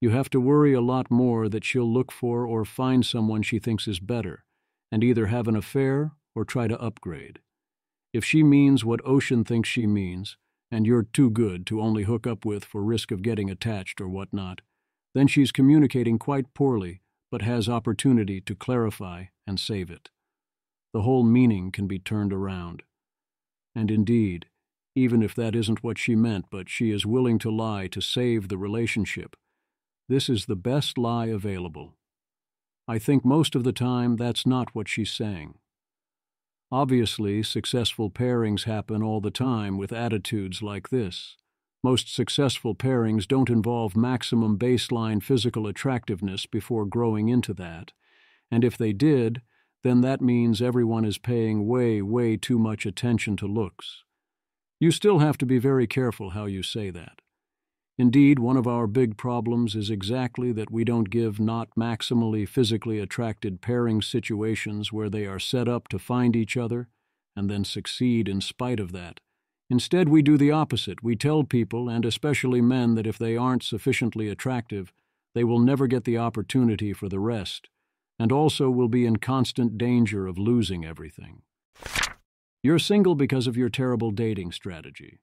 You have to worry a lot more that she'll look for or find someone she thinks is better, and either have an affair or try to upgrade. If she means what Ocean thinks she means, and you're too good to only hook up with for risk of getting attached or whatnot, then she's communicating quite poorly, but has opportunity to clarify and save it. The whole meaning can be turned around. And indeed, even if that isn't what she meant, but she is willing to lie to save the relationship, this is the best lie available. I think most of the time that's not what she's saying. Obviously, successful pairings happen all the time with attitudes like this. Most successful pairings don't involve maximum baseline physical attractiveness before growing into that, and if they did, then that means everyone is paying way too much attention to looks. You still have to be very careful how you say that. Indeed, one of our big problems is exactly that we don't give not maximally physically attracted pairing situations where they are set up to find each other and then succeed in spite of that. Instead, we do the opposite. We tell people, and especially men, that if they aren't sufficiently attractive, they will never get the opportunity for the rest, and also will be in constant danger of losing everything. You're single because of your terrible dating strategy.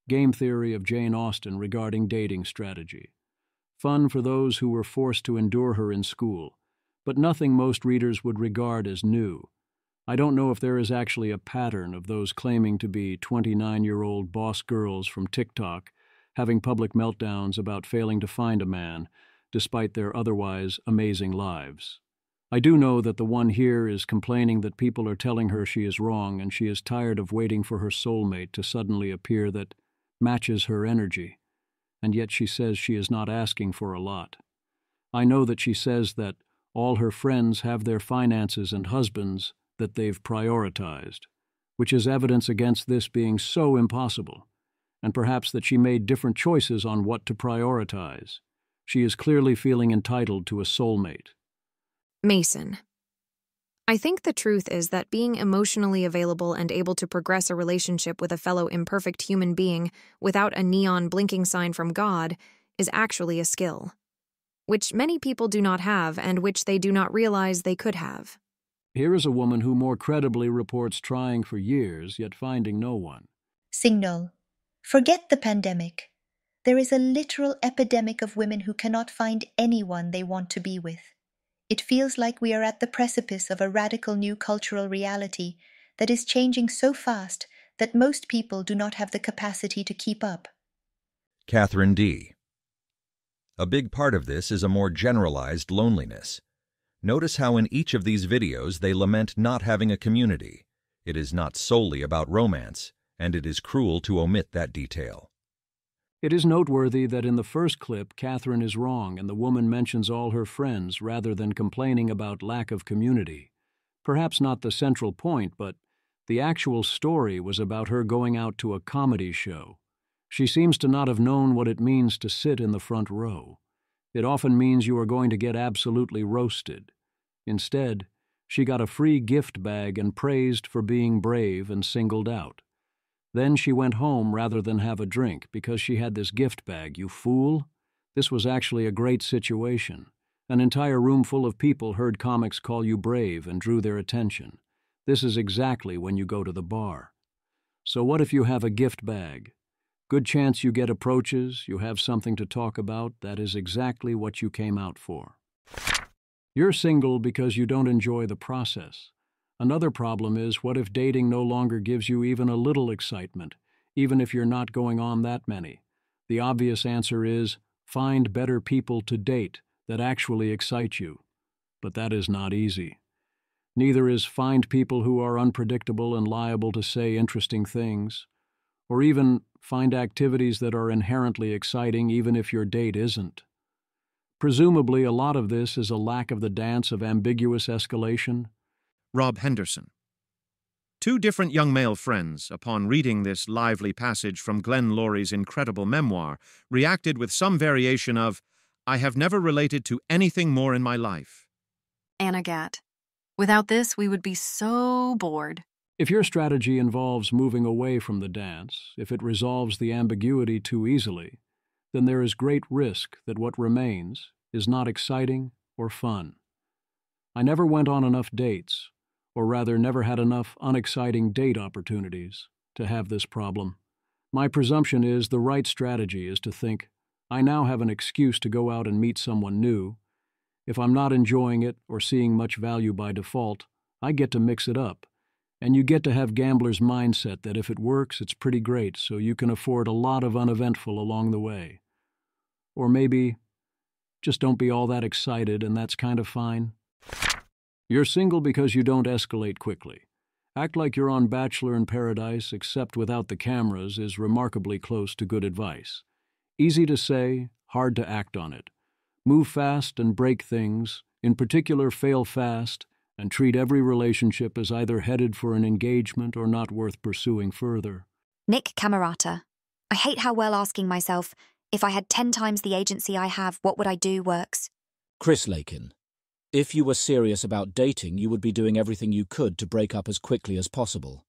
Game theory of Jane Austen regarding dating strategy. Fun for those who were forced to endure her in school, but nothing most readers would regard as new. I don't know if there is actually a pattern of those claiming to be 29-year-old boss girls from TikTok having public meltdowns about failing to find a man, despite their otherwise amazing lives. I do know that the one here is complaining that people are telling her she is wrong and she is tired of waiting for her soulmate to suddenly appear that matches her energy, and yet she says she is not asking for a lot. I know that she says that all her friends have their finances and husbands that they've prioritized, which is evidence against this being so impossible, and perhaps that she made different choices on what to prioritize. She is clearly feeling entitled to a soulmate. Mason. I think the truth is that being emotionally available and able to progress a relationship with a fellow imperfect human being without a neon blinking sign from God is actually a skill, which many people do not have and which they do not realize they could have. Here is a woman who more credibly reports trying for years, yet finding no one. Signal. Forget the pandemic. There is a literal epidemic of women who cannot find anyone they want to be with. It feels like we are at the precipice of a radical new cultural reality that is changing so fast that most people do not have the capacity to keep up. Catherine D. A big part of this is a more generalized loneliness. Notice how in each of these videos they lament not having a community. It is not solely about romance, and it is cruel to omit that detail. It is noteworthy that in the first clip, Catherine is wrong and the woman mentions all her friends rather than complaining about lack of community. Perhaps not the central point, but the actual story was about her going out to a comedy show. She seems to not have known what it means to sit in the front row. It often means you are going to get absolutely roasted. Instead, she got a free gift bag and praised for being brave and singled out. Then she went home rather than have a drink because she had this gift bag, you fool. This was actually a great situation. An entire room full of people heard comics call you brave and drew their attention. This is exactly when you go to the bar. So what if you have a gift bag? Good chance you get approaches, you have something to talk about. That is exactly what you came out for. You're single because you don't enjoy the process. Another problem is, what if dating no longer gives you even a little excitement, even if you're not going on that many? The obvious answer is, find better people to date that actually excite you. But that is not easy. Neither is find people who are unpredictable and liable to say interesting things, or even find activities that are inherently exciting even if your date isn't. Presumably, a lot of this is a lack of the dance of ambiguous escalation. Rob Henderson. Two different young male friends, upon reading this lively passage from Glenn Laurie's incredible memoir, reacted with some variation of, "I have never related to anything more in my life." Anna Gatt. Without this, we would be so bored. If your strategy involves moving away from the dance, if it resolves the ambiguity too easily, then there is great risk that what remains is not exciting or fun. I never went on enough dates, or rather never had enough unexciting date opportunities to have this problem. My presumption is the right strategy is to think, I now have an excuse to go out and meet someone new. If I'm not enjoying it or seeing much value by default, I get to mix it up. And you get to have gambler's mindset that if it works, it's pretty great, so you can afford a lot of uneventful along the way. Or maybe just don't be all that excited, and that's kind of fine. You're single because you don't escalate quickly. Act like you're on Bachelor in Paradise, except without the cameras, is remarkably close to good advice. Easy to say, hard to act on it. Move fast and break things, in particular fail fast, and treat every relationship as either headed for an engagement or not worth pursuing further. Nick Camerata. I hate how well asking myself, if I had 10 times the agency I have, what would I do works. Chris Lakin. If you were serious about dating, you would be doing everything you could to break up as quickly as possible.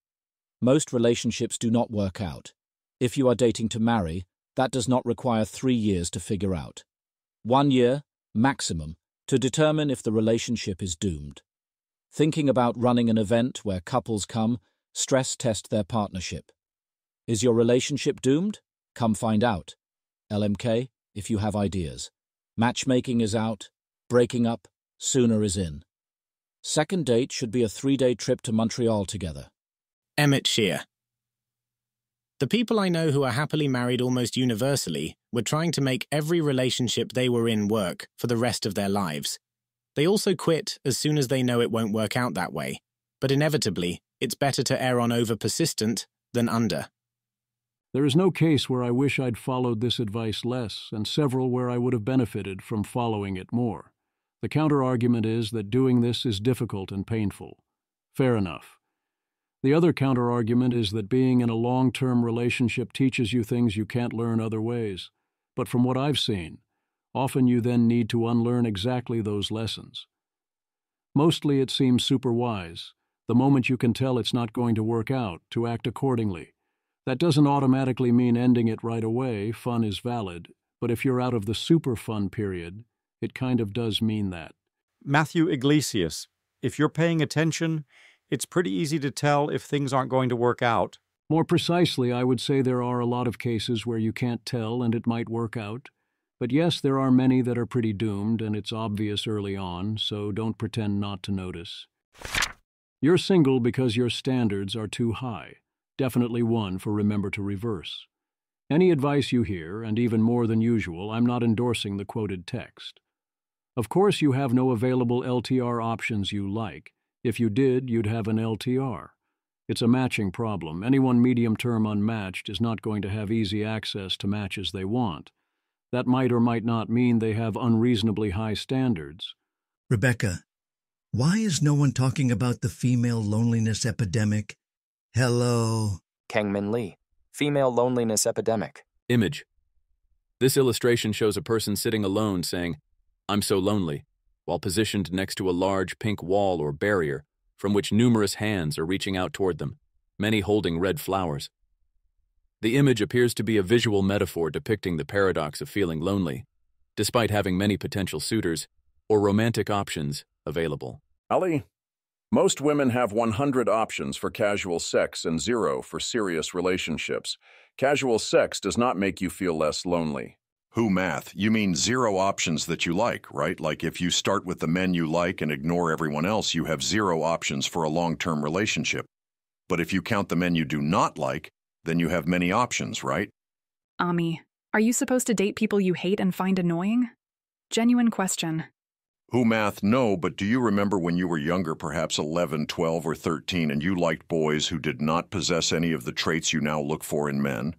Most relationships do not work out. If you are dating to marry, that does not require 3 years to figure out. 1 year, maximum, to determine if the relationship is doomed. Thinking about running an event where couples come, stress test their partnership. Is your relationship doomed? Come find out. LMK, if you have ideas. Matchmaking is out. Breaking up, sooner is in. Second date should be a 3-day trip to Montreal together. Emmett Shear. The people I know who are happily married almost universally were trying to make every relationship they were in work for the rest of their lives. They also quit as soon as they know it won't work out that way, but inevitably, it's better to err on over persistent than under. There is no case where I wish I'd followed this advice less, and several where I would have benefited from following it more. The counter-argument is that doing this is difficult and painful. Fair enough. The other counter-argument is that being in a long-term relationship teaches you things you can't learn other ways. But from what I've seen, often you then need to unlearn exactly those lessons. Mostly it seems super wise, the moment you can tell it's not going to work out, to act accordingly. That doesn't automatically mean ending it right away. Fun is valid, but if you're out of the super fun period, it kind of does mean that. Matthew Iglesias, if you're paying attention, it's pretty easy to tell if things aren't going to work out. More precisely, I would say there are a lot of cases where you can't tell and it might work out. But yes, there are many that are pretty doomed, and it's obvious early on, so don't pretend not to notice. You're single because your standards are too high. Definitely one for remember to reverse. Any advice you hear, and even more than usual, I'm not endorsing the quoted text. Of course, you have no available LTR options you like. If you did, you'd have an LTR. It's a matching problem. Anyone medium-term unmatched is not going to have easy access to matches they want. That might or might not mean they have unreasonably high standards. Rebecca, why is no one talking about the female loneliness epidemic? Hello. Kangmin Lee, Female Loneliness Epidemic. Image. This illustration shows a person sitting alone saying, "I'm so lonely," while positioned next to a large pink wall or barrier from which numerous hands are reaching out toward them, many holding red flowers. The image appears to be a visual metaphor depicting the paradox of feeling lonely, despite having many potential suitors or romantic options available. Ali, most women have 100 options for casual sex and 0 for serious relationships. Casual sex does not make you feel less lonely. Who math? You mean 0 options that you like, right? Like if you start with the men you like and ignore everyone else, you have 0 options for a long-term relationship. But if you count the men you do not like, then you have many options, right? Ami, are you supposed to date people you hate and find annoying? Genuine question. Who math? No, but do you remember when you were younger, perhaps 11, 12, or 13, and you liked boys who did not possess any of the traits you now look for in men?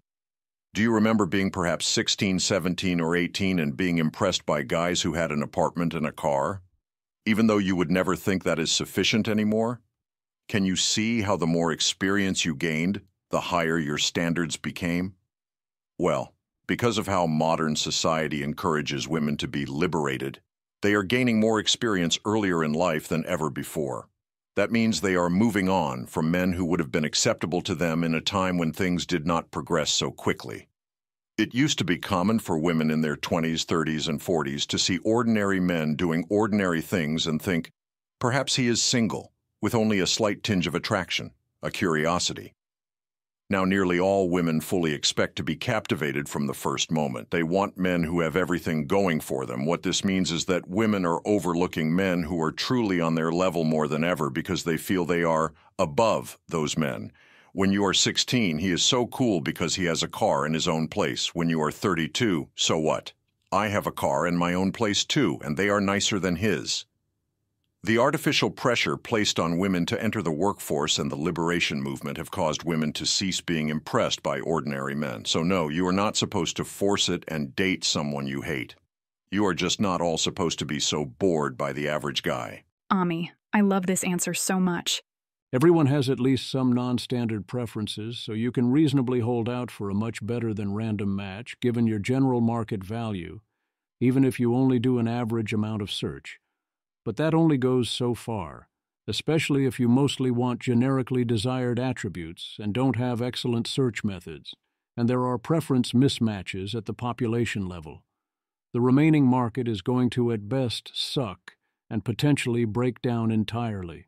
Do you remember being perhaps 16, 17, or 18 and being impressed by guys who had an apartment and a car? Even though you would never think that is sufficient anymore? Can you see how the more experience you gained, the higher your standards became? Well, because of how modern society encourages women to be liberated, they are gaining more experience earlier in life than ever before. That means they are moving on from men who would have been acceptable to them in a time when things did not progress so quickly. It used to be common for women in their 20s, 30s, and 40s to see ordinary men doing ordinary things and think, perhaps he is single, with only a slight tinge of attraction, a curiosity. Now nearly all women fully expect to be captivated from the first moment. They want men who have everything going for them. What this means is that women are overlooking men who are truly on their level more than ever because they feel they are above those men. When you are 16, he is so cool because he has a car and his own place. When you are 32, so what? I have a car and my own place too, and they are nicer than his. The artificial pressure placed on women to enter the workforce and the liberation movement have caused women to cease being impressed by ordinary men. So no, you are not supposed to force it and date someone you hate. You are just not all supposed to be so bored by the average guy. Ami, I love this answer so much. Everyone has at least some non-standard preferences, so you can reasonably hold out for a much better than random match given your general market value, even if you only do an average amount of search. But that only goes so far, especially if you mostly want generically desired attributes and don't have excellent search methods, and there are preference mismatches at the population level. The remaining market is going to at best suck and potentially break down entirely.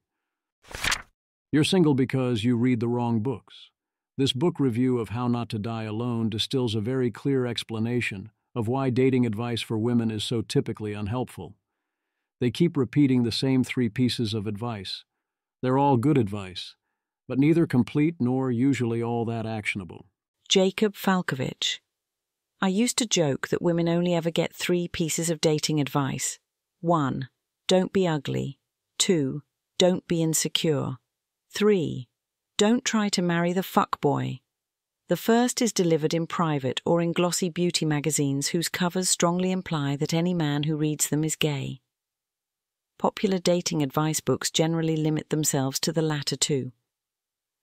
You're single because you read the wrong books. This book review of How Not to Die Alone distills a very clear explanation of why dating advice for women is so typically unhelpful. They keep repeating the same 3 pieces of advice. They're all good advice, but neither complete nor usually all that actionable. Jacob Falkovich. I used to joke that women only ever get 3 pieces of dating advice. 1. Don't be ugly. 2. Don't be insecure. 3. Don't try to marry the fuckboy. The first is delivered in private or in glossy beauty magazines whose covers strongly imply that any man who reads them is gay. Popular dating advice books generally limit themselves to the latter 2.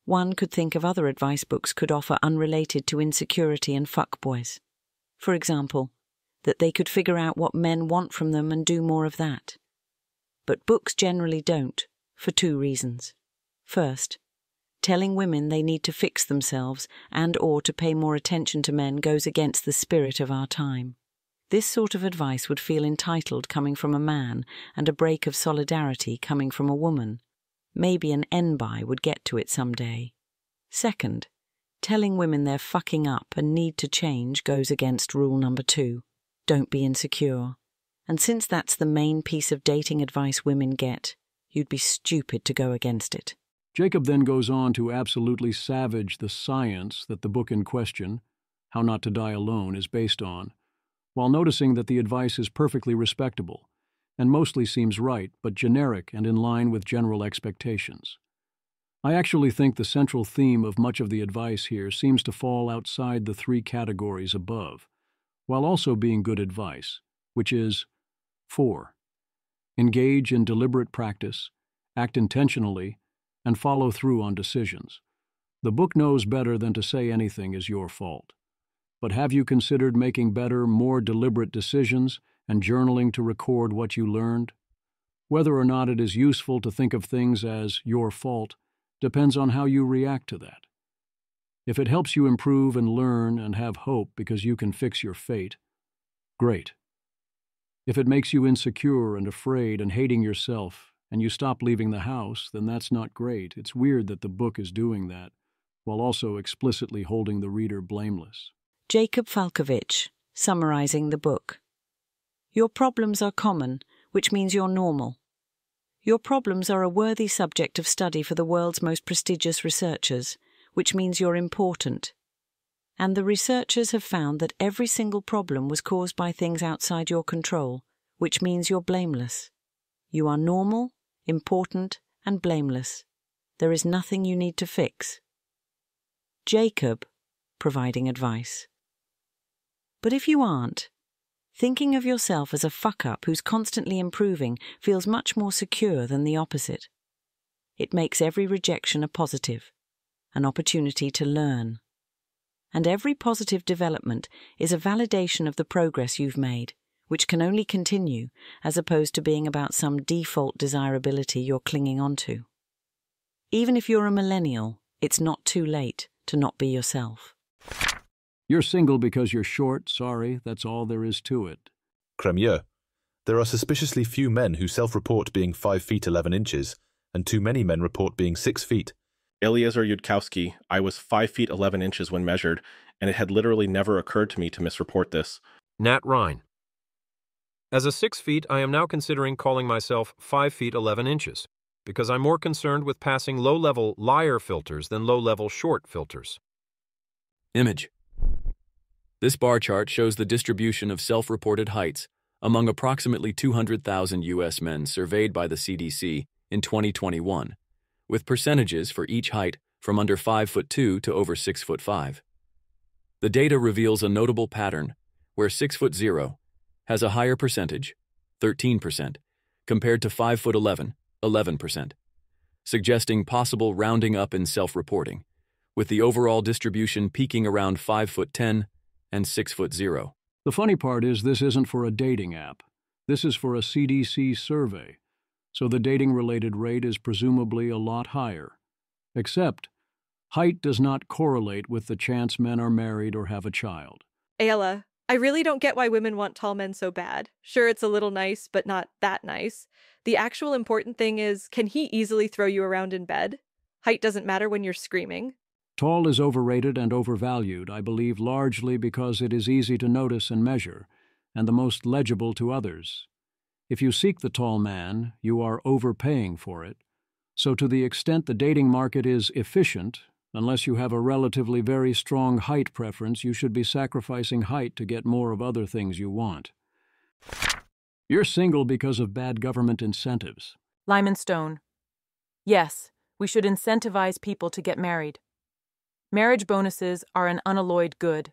One could think of other advice books could offer unrelated to insecurity and fuckboys. For example, that they could figure out what men want from them and do more of that. But books generally don't, for 2 reasons. First, telling women they need to fix themselves and/or to pay more attention to men goes against the spirit of our time. This sort of advice would feel entitled coming from a man and a break of solidarity coming from a woman. Maybe an NBI would get to it someday. Second, telling women they're fucking up and need to change goes against rule number 2. Don't be insecure. And since that's the main piece of dating advice women get, you'd be stupid to go against it. Jacob then goes on to absolutely savage the science that the book in question, How Not to Die Alone, is based on, while noticing that the advice is perfectly respectable and mostly seems right but generic and in line with general expectations. I actually think the central theme of much of the advice here seems to fall outside the 3 categories above, while also being good advice, which is 4. Engage in deliberate practice, act intentionally, and follow through on decisions. The book knows better than to say anything is your fault. But have you considered making better, more deliberate decisions and journaling to record what you learned? Whether or not it is useful to think of things as your fault depends on how you react to that. If it helps you improve and learn and have hope because you can fix your fate, great. If it makes you insecure and afraid and hating yourself and you stop leaving the house, then that's not great. It's weird that the book is doing that, while also explicitly holding the reader blameless. Jacob Falkovich, summarizing the book. Your problems are common, which means you're normal. Your problems are a worthy subject of study for the world's most prestigious researchers, which means you're important. And the researchers have found that every single problem was caused by things outside your control, which means you're blameless. You are normal, important, and blameless. There is nothing you need to fix. Jacob, providing advice. But if you aren't, thinking of yourself as a fuck-up who's constantly improving feels much more secure than the opposite. It makes every rejection a positive, an opportunity to learn. And every positive development is a validation of the progress you've made, which can only continue, as opposed to being about some default desirability you're clinging onto. Even if you're a millennial, it's not too late to not be yourself. You're single because you're short, sorry, that's all there is to it. Cremieux. There are suspiciously few men who self-report being 5 feet 11 inches, and too many men report being 6 feet. Eliezer Yudkowsky. I was 5 feet 11 inches when measured, and it had literally never occurred to me to misreport this. Nat Ryan. As a 6 feet, I am now considering calling myself 5 feet 11 inches, because I'm more concerned with passing low-level liar filters than low-level short filters. Image. This bar chart shows the distribution of self-reported heights among approximately 200,000 U.S. men surveyed by the CDC in 2021, with percentages for each height from under 5'2" to over 6'5". The data reveals a notable pattern where 6'0" has a higher percentage, 13%, compared to 5'11", 11%, suggesting possible rounding up in self-reporting, with the overall distribution peaking around 5'10" and 6'0". The funny part is this isn't for a dating app. This is for a CDC survey, so the dating-related rate is presumably a lot higher. Except, height does not correlate with the chance men are married or have a child. Ayla, I really don't get why women want tall men so bad. Sure, it's a little nice, but not that nice. The actual important thing is, can he easily throw you around in bed? Height doesn't matter when you're screaming. Tall is overrated and overvalued, I believe, largely because it is easy to notice and measure, and the most legible to others. If you seek the tall man, you are overpaying for it. So to the extent the dating market is efficient, unless you have a relatively very strong height preference, you should be sacrificing height to get more of other things you want. You're single because of bad government incentives. Lyman Stone. Yes, we should incentivize people to get married. Marriage bonuses are an unalloyed good.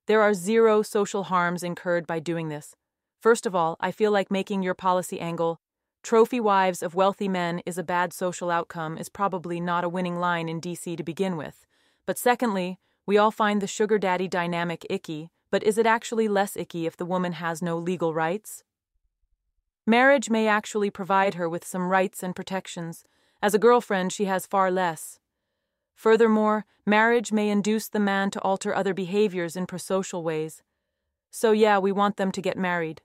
There are zero social harms incurred by doing this. First of all, I feel like making your policy angle, "Trophy wives of wealthy men is a bad social outcome," is probably not a winning line in DC to begin with. But secondly, we all find the sugar daddy dynamic icky, but is it actually less icky if the woman has no legal rights? Marriage may actually provide her with some rights and protections. As a girlfriend, she has far less. Furthermore, marriage may induce the man to alter other behaviors in prosocial ways. So yeah, we want them to get married.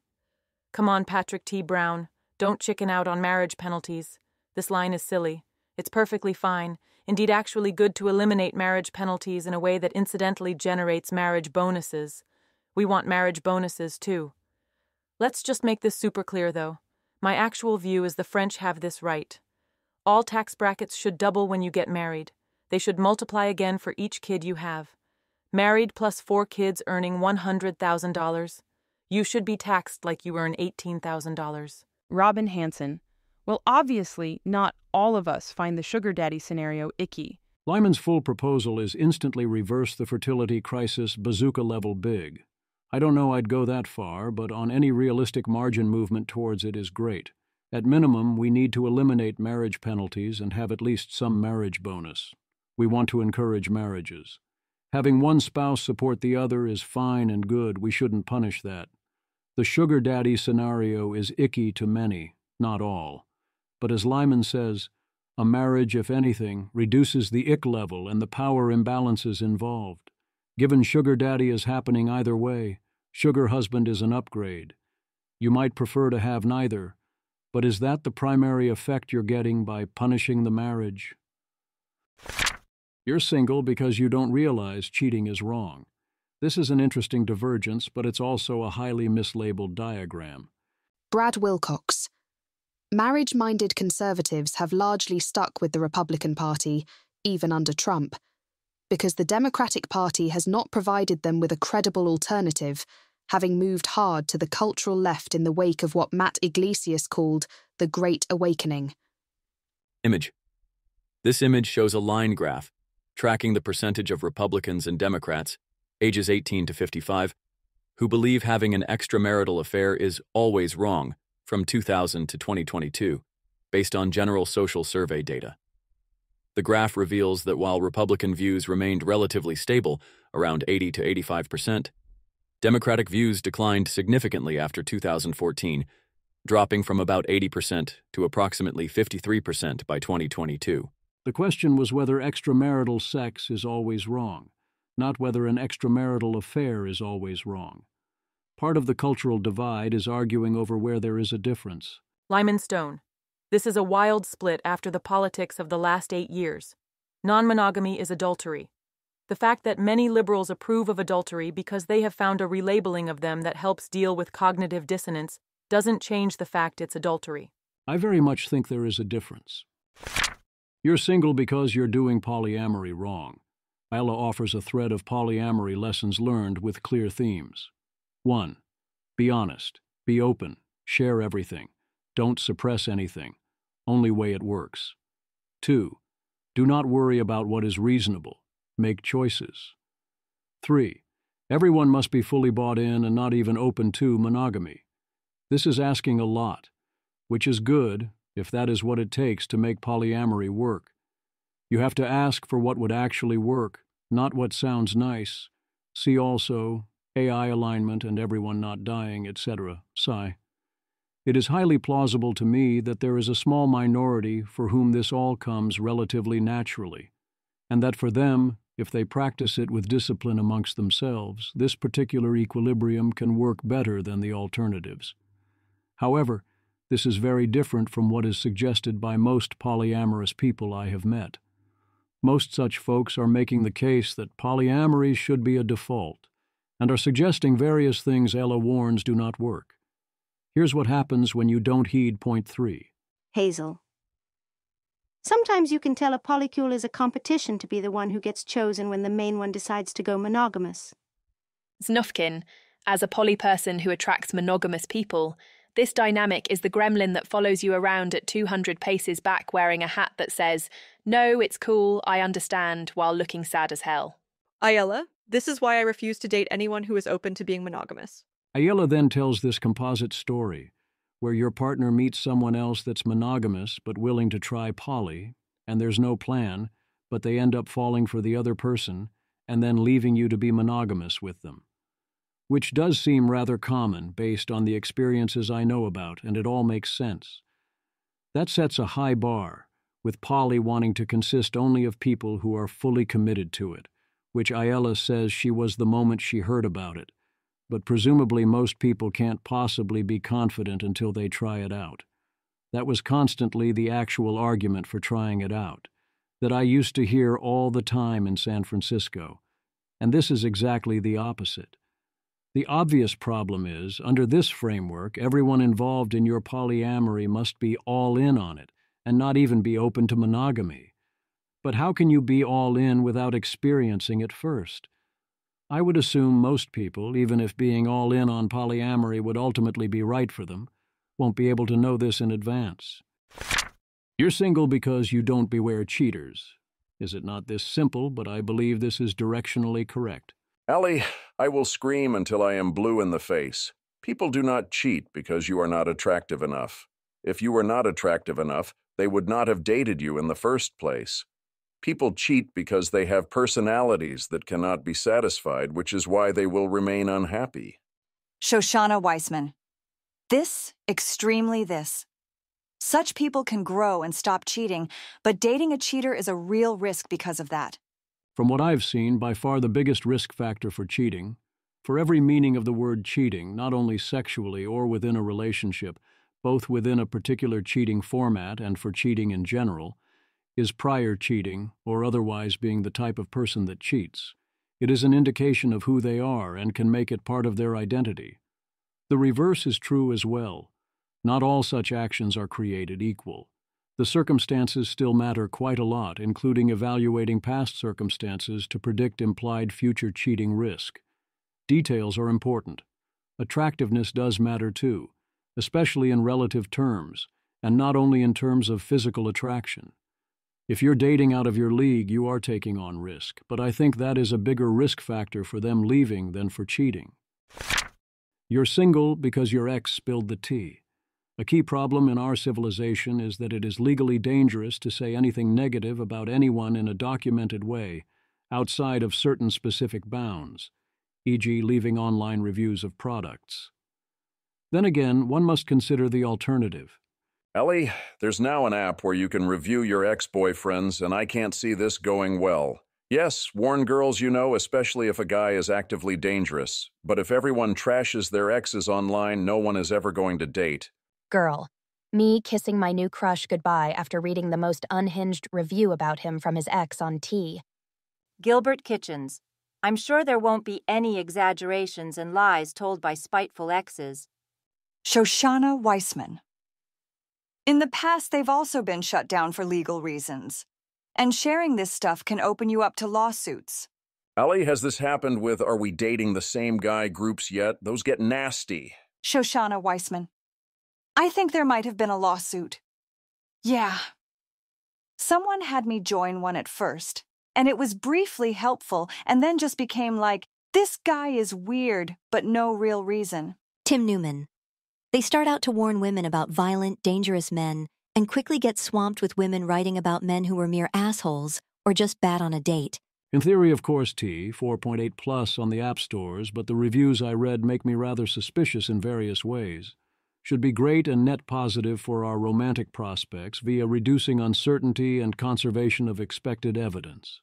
Come on, Patrick T. Brown. Don't chicken out on marriage penalties. This line is silly. It's perfectly fine, indeed actually good to eliminate marriage penalties in a way that incidentally generates marriage bonuses. We want marriage bonuses, too. Let's just make this super clear, though. My actual view is the French have this right. All tax brackets should double when you get married. They should multiply again for each kid you have. Married plus 4 kids earning $100,000. You should be taxed like you earn $18,000. Robin Hanson. Well, obviously, not all of us find the sugar daddy scenario icky. Lyman's full proposal is instantly reverse the fertility crisis bazooka-level big. I don't know I'd go that far, but on any realistic margin movement towards it is great. At minimum, we need to eliminate marriage penalties and have at least some marriage bonus. We want to encourage marriages. Having one spouse support the other is fine and good. We shouldn't punish that. The sugar daddy scenario is icky to many, not all. But as Lyman says, a marriage, if anything, reduces the ick level and the power imbalances involved. Given sugar daddy is happening either way, sugar husband is an upgrade. You might prefer to have neither, but is that the primary effect you're getting by punishing the marriage? You're single because you don't realize cheating is wrong. This is an interesting divergence, but it's also a highly mislabeled diagram. Brad Wilcox. Marriage-minded conservatives have largely stuck with the Republican Party, even under Trump, because the Democratic Party has not provided them with a credible alternative, having moved hard to the cultural left in the wake of what Matt Iglesias called the Great Awakening. Image. This image shows a line graph tracking the percentage of Republicans and Democrats, ages 18 to 55, who believe having an extramarital affair is always wrong from 2000 to 2022, based on general social survey data. The graph reveals that while Republican views remained relatively stable, around 80 to 85%, Democratic views declined significantly after 2014, dropping from about 80% to approximately 53% by 2022. The question was whether extramarital sex is always wrong, not whether an extramarital affair is always wrong. Part of the cultural divide is arguing over where there is a difference. Lyman Stone. This is a wild split after the politics of the last 8 years. Non-monogamy is adultery. The fact that many liberals approve of adultery because they have found a relabeling of them that helps deal with cognitive dissonance doesn't change the fact it's adultery. I very much think there is a difference. You're single because you're doing polyamory wrong. Isla offers a thread of polyamory lessons learned with clear themes. 1. Be honest. Be open. Share everything. Don't suppress anything. Only way it works. 2. Do not worry about what is reasonable. Make choices. 3. Everyone must be fully bought in and not even open to monogamy. This is asking a lot, which is good if that is what it takes to make polyamory work. You have to ask for what would actually work, not what sounds nice. See also AI alignment and everyone not dying, etc. Sigh. It is highly plausible to me that there is a small minority for whom this all comes relatively naturally, and that for them, if they practice it with discipline amongst themselves, this particular equilibrium can work better than the alternatives. However, this is very different from what is suggested by most polyamorous people I have met. Most such folks are making the case that polyamory should be a default, and are suggesting various things Ella warns do not work. Here's what happens when you don't heed point 3. Hazel. Sometimes you can tell a polycule is a competition to be the one who gets chosen when the main one decides to go monogamous. Znufkin, as a poly person who attracts monogamous people, this dynamic is the gremlin that follows you around at 200 paces back wearing a hat that says, "No, it's cool, I understand," while looking sad as hell. Ayala, this is why I refuse to date anyone who is open to being monogamous. Ayala then tells this composite story, where your partner meets someone else that's monogamous but willing to try poly, and there's no plan, but they end up falling for the other person and then leaving you to be monogamous with them. Which does seem rather common based on the experiences I know about, and it all makes sense. That sets a high bar, with poly wanting to consist only of people who are fully committed to it, which Ayala says she was the moment she heard about it. But presumably most people can't possibly be confident until they try it out. That was constantly the actual argument for trying it out, that I used to hear all the time in San Francisco, and this is exactly the opposite. The obvious problem is, under this framework, everyone involved in your polyamory must be all in on it, and not even be open to monogamy. But how can you be all in without experiencing it first? I would assume most people, even if being all in on polyamory would ultimately be right for them, won't be able to know this in advance. You're single because you don't beware cheaters. Is it not this simple, but I believe this is directionally correct. Allie, I will scream until I am blue in the face. People do not cheat because you are not attractive enough. If you were not attractive enough, they would not have dated you in the first place. People cheat because they have personalities that cannot be satisfied, which is why they will remain unhappy. Shoshana Weissman. Extremely this. Such people can grow and stop cheating, but dating a cheater is a real risk because of that. From what I've seen, by far the biggest risk factor for cheating, for every meaning of the word cheating, not only sexually or within a relationship, both within a particular cheating format and for cheating in general, is prior cheating, or otherwise being the type of person that cheats. It is an indication of who they are and can make it part of their identity. The reverse is true as well. Not all such actions are created equal. The circumstances still matter quite a lot, including evaluating past circumstances to predict implied future cheating risk. Details are important. Attractiveness does matter too, especially in relative terms, and not only in terms of physical attraction. If you're dating out of your league, you are taking on risk, but I think that is a bigger risk factor for them leaving than for cheating. You're single because your ex spilled the tea. A key problem in our civilization is that it is legally dangerous to say anything negative about anyone in a documented way, outside of certain specific bounds, e.g. leaving online reviews of products. Then again, one must consider the alternative. Ellie, there's now an app where you can review your ex-boyfriends, and I can't see this going well. Yes, warn girls you know, especially if a guy is actively dangerous. But if everyone trashes their exes online, no one is ever going to date. Girl. Me kissing my new crush goodbye after reading the most unhinged review about him from his ex on T. Gilbert Kitchens. I'm sure there won't be any exaggerations and lies told by spiteful exes. Shoshana Weissman. In the past, they've also been shut down for legal reasons. And sharing this stuff can open you up to lawsuits. Ellie, has this happened with Are We Dating the Same Guy groups yet? Those get nasty. Shoshana Weissman. I think there might have been a lawsuit. Yeah. Someone had me join one at first, and it was briefly helpful and then just became like, this guy is weird, but no real reason. Tim Newman. They start out to warn women about violent, dangerous men and quickly get swamped with women writing about men who were mere assholes or just bad on a date. In theory, of course, 4.8 plus on the app stores, but the reviews I read make me rather suspicious in various ways. Should be great and net positive for our romantic prospects via reducing uncertainty and conservation of expected evidence.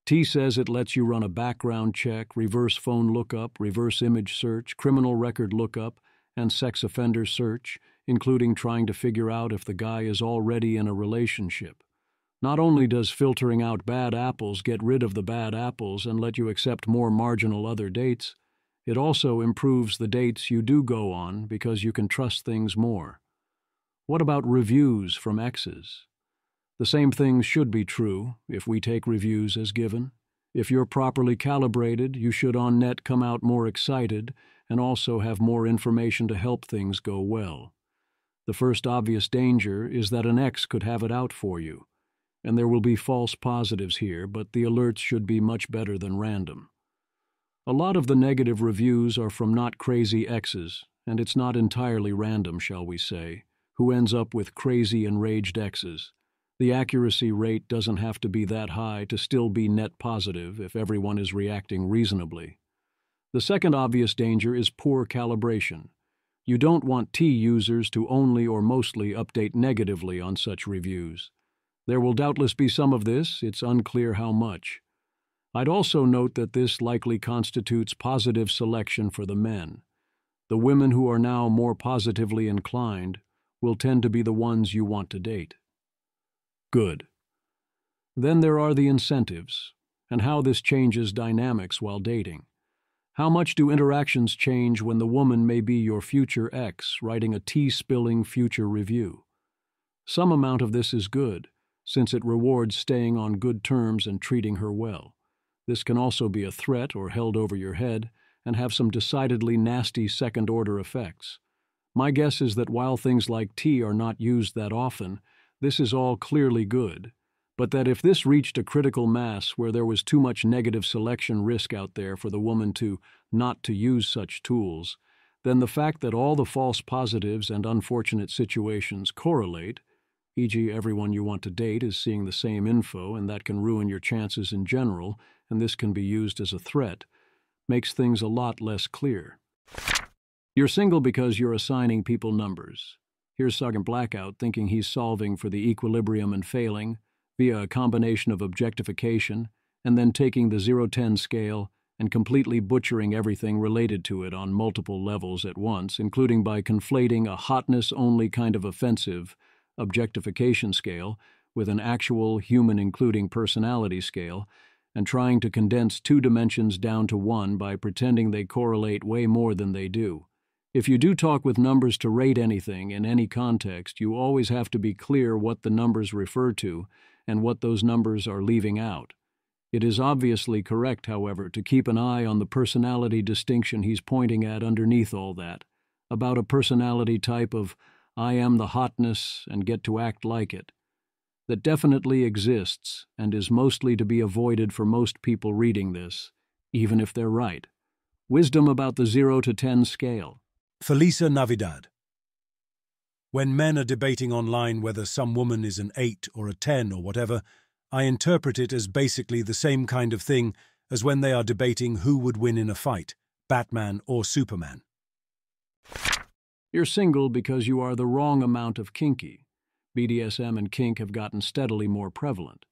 T says it lets you run a background check, reverse phone lookup, reverse image search, criminal record lookup, and sex offender search, including trying to figure out if the guy is already in a relationship. Not only does filtering out bad apples get rid of the bad apples and let you accept more marginal other dates, it also improves the dates you do go on because you can trust things more. What about reviews from exes? The same things should be true if we take reviews as given. If you're properly calibrated, you should on net come out more excited and also have more information to help things go well. The first obvious danger is that an ex could have it out for you. And there will be false positives here, but the alerts should be much better than random. A lot of the negative reviews are from not crazy exes, and it's not entirely random, shall we say, who ends up with crazy enraged exes. The accuracy rate doesn't have to be that high to still be net positive if everyone is reacting reasonably. The second obvious danger is poor calibration. You don't want T users to only or mostly update negatively on such reviews. There will doubtless be some of this, it's unclear how much. I'd also note that this likely constitutes positive selection for the men. The women who are now more positively inclined will tend to be the ones you want to date. Good. Then there are the incentives, and how this changes dynamics while dating. How much do interactions change when the woman may be your future ex writing a tea-spilling future review? Some amount of this is good, since it rewards staying on good terms and treating her well. This can also be a threat or held over your head and have some decidedly nasty second-order effects. My guess is that while things like tea are not used that often, this is all clearly good, but that if this reached a critical mass where there was too much negative selection risk out there for the woman to not to use such tools, then the fact that all the false positives and unfortunate situations correlate, e.g. everyone you want to date is seeing the same info and that can ruin your chances in general, and this can be used as a threat, makes things a lot less clear. You're single because you're assigning people numbers. Here's Sergeant Blackout thinking he's solving for the equilibrium and failing via a combination of objectification and then taking the 0-10 scale and completely butchering everything related to it on multiple levels at once, including by conflating a hotness-only kind of offensive objectification scale with an actual human including personality scale, and trying to condense 2 dimensions down to 1 by pretending they correlate way more than they do. If you do talk with numbers to rate anything in any context, you always have to be clear what the numbers refer to and what those numbers are leaving out. It is obviously correct, however, to keep an eye on the personality distinction he's pointing at underneath all that, about a personality type of I am the hotness and get to act like it, that definitely exists and is mostly to be avoided for most people reading this, even if they're right. Wisdom about the 0-10 scale. Felisa Navidad. When men are debating online whether some woman is an 8 or a 10 or whatever, I interpret it as basically the same kind of thing as when they are debating who would win in a fight, Batman or Superman. You're single because you are the wrong amount of kinky. BDSM and kink have gotten steadily more prevalent.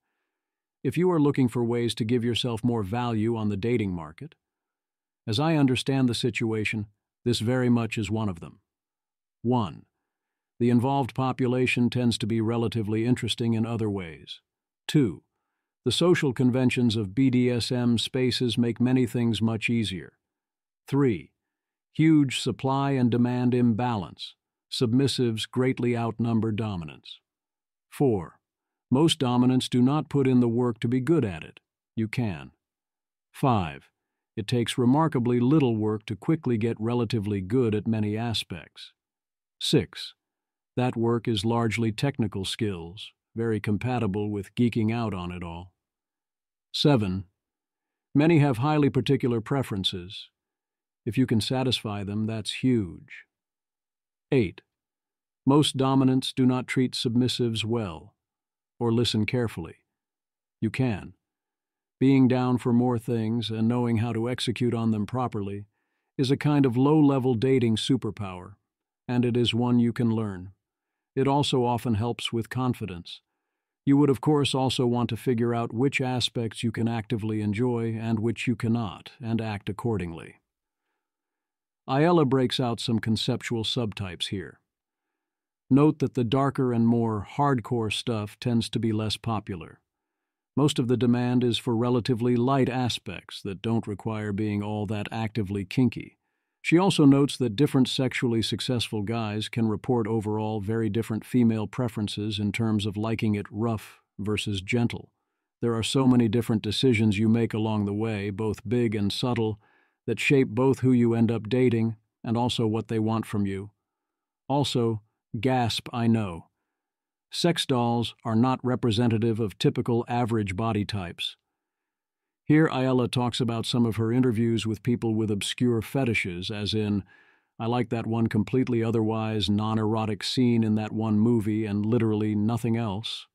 If you are looking for ways to give yourself more value on the dating market, as I understand the situation, this very much is one of them. 1. The involved population tends to be relatively interesting in other ways. 2. The social conventions of BDSM spaces make many things much easier. 3. Huge supply and demand imbalance. Submissives greatly outnumber dominants. 4. Most dominants do not put in the work to be good at it. You can. 5. It takes remarkably little work to quickly get relatively good at many aspects. 6. That work is largely technical skills, very compatible with geeking out on it all. 7. Many have highly particular preferences. If you can satisfy them, that's huge. 8. Most dominants do not treat submissives well, or listen carefully. You can. Being down for more things and knowing how to execute on them properly is a kind of low-level dating superpower, and it is one you can learn. It also often helps with confidence. You would, of course, also want to figure out which aspects you can actively enjoy and which you cannot, and act accordingly. Ayala breaks out some conceptual subtypes here. Note that the darker and more hardcore stuff tends to be less popular. Most of the demand is for relatively light aspects that don't require being all that actively kinky. She also notes that different sexually successful guys can report overall very different female preferences in terms of liking it rough versus gentle. There are so many different decisions you make along the way, both big and subtle, that shape both who you end up dating and also what they want from you. Also, gasp, I know. Sex dolls are not representative of typical average body types. Here, Ayala talks about some of her interviews with people with obscure fetishes, as in, I like that one completely otherwise non-erotic scene in that one movie and literally nothing else.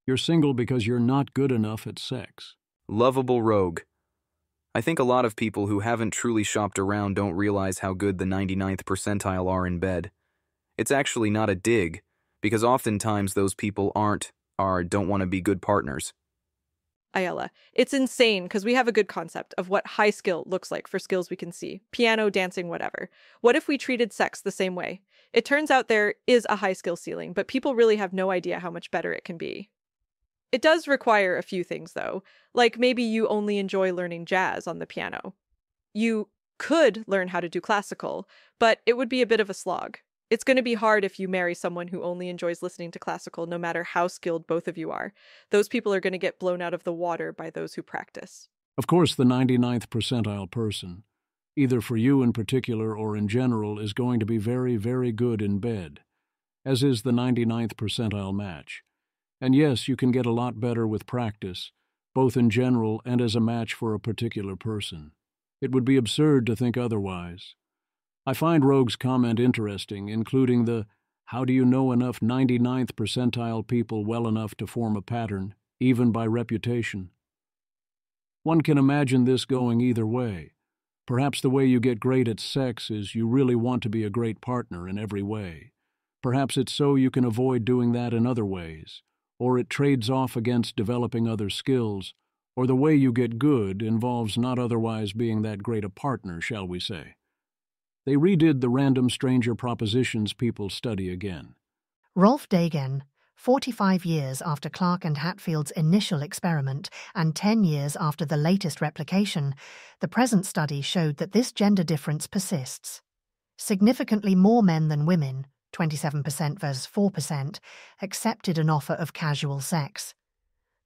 You're single because you're not good enough at sex. Lovable rogue. I think a lot of people who haven't truly shopped around don't realize how good the 99th percentile are in bed. It's actually not a dig, because oftentimes those people don't want to be good partners. Ayala, it's insane because we have a good concept of what high skill looks like for skills we can see. Piano, dancing, whatever. What if we treated sex the same way? It turns out there is a high skill ceiling, but people really have no idea how much better it can be. It does require a few things, though, like maybe you only enjoy learning jazz on the piano. You could learn how to do classical, but it would be a bit of a slog. It's going to be hard if you marry someone who only enjoys listening to classical, no matter how skilled both of you are. Those people are going to get blown out of the water by those who practice. Of course, the 99th percentile person, either for you in particular or in general, is going to be very, very good in bed, as is the 99th percentile match. And yes, you can get a lot better with practice, both in general and as a match for a particular person. It would be absurd to think otherwise. I find Rogue's comment interesting, including the, how do you know enough 99th percentile people well enough to form a pattern, even by reputation? One can imagine this going either way. Perhaps the way you get great at sex is you really want to be a great partner in every way. Perhaps it's so you can avoid doing that in other ways, or it trades off against developing other skills, or the way you get good involves not otherwise being that great a partner, shall we say. They redid the random stranger propositions people study again. Rolf Dagen, 45 years after Clark and Hatfield's initial experiment and 10 years after the latest replication, the present study showed that this gender difference persists. Significantly more men than women, 27% versus 4%, accepted an offer of casual sex.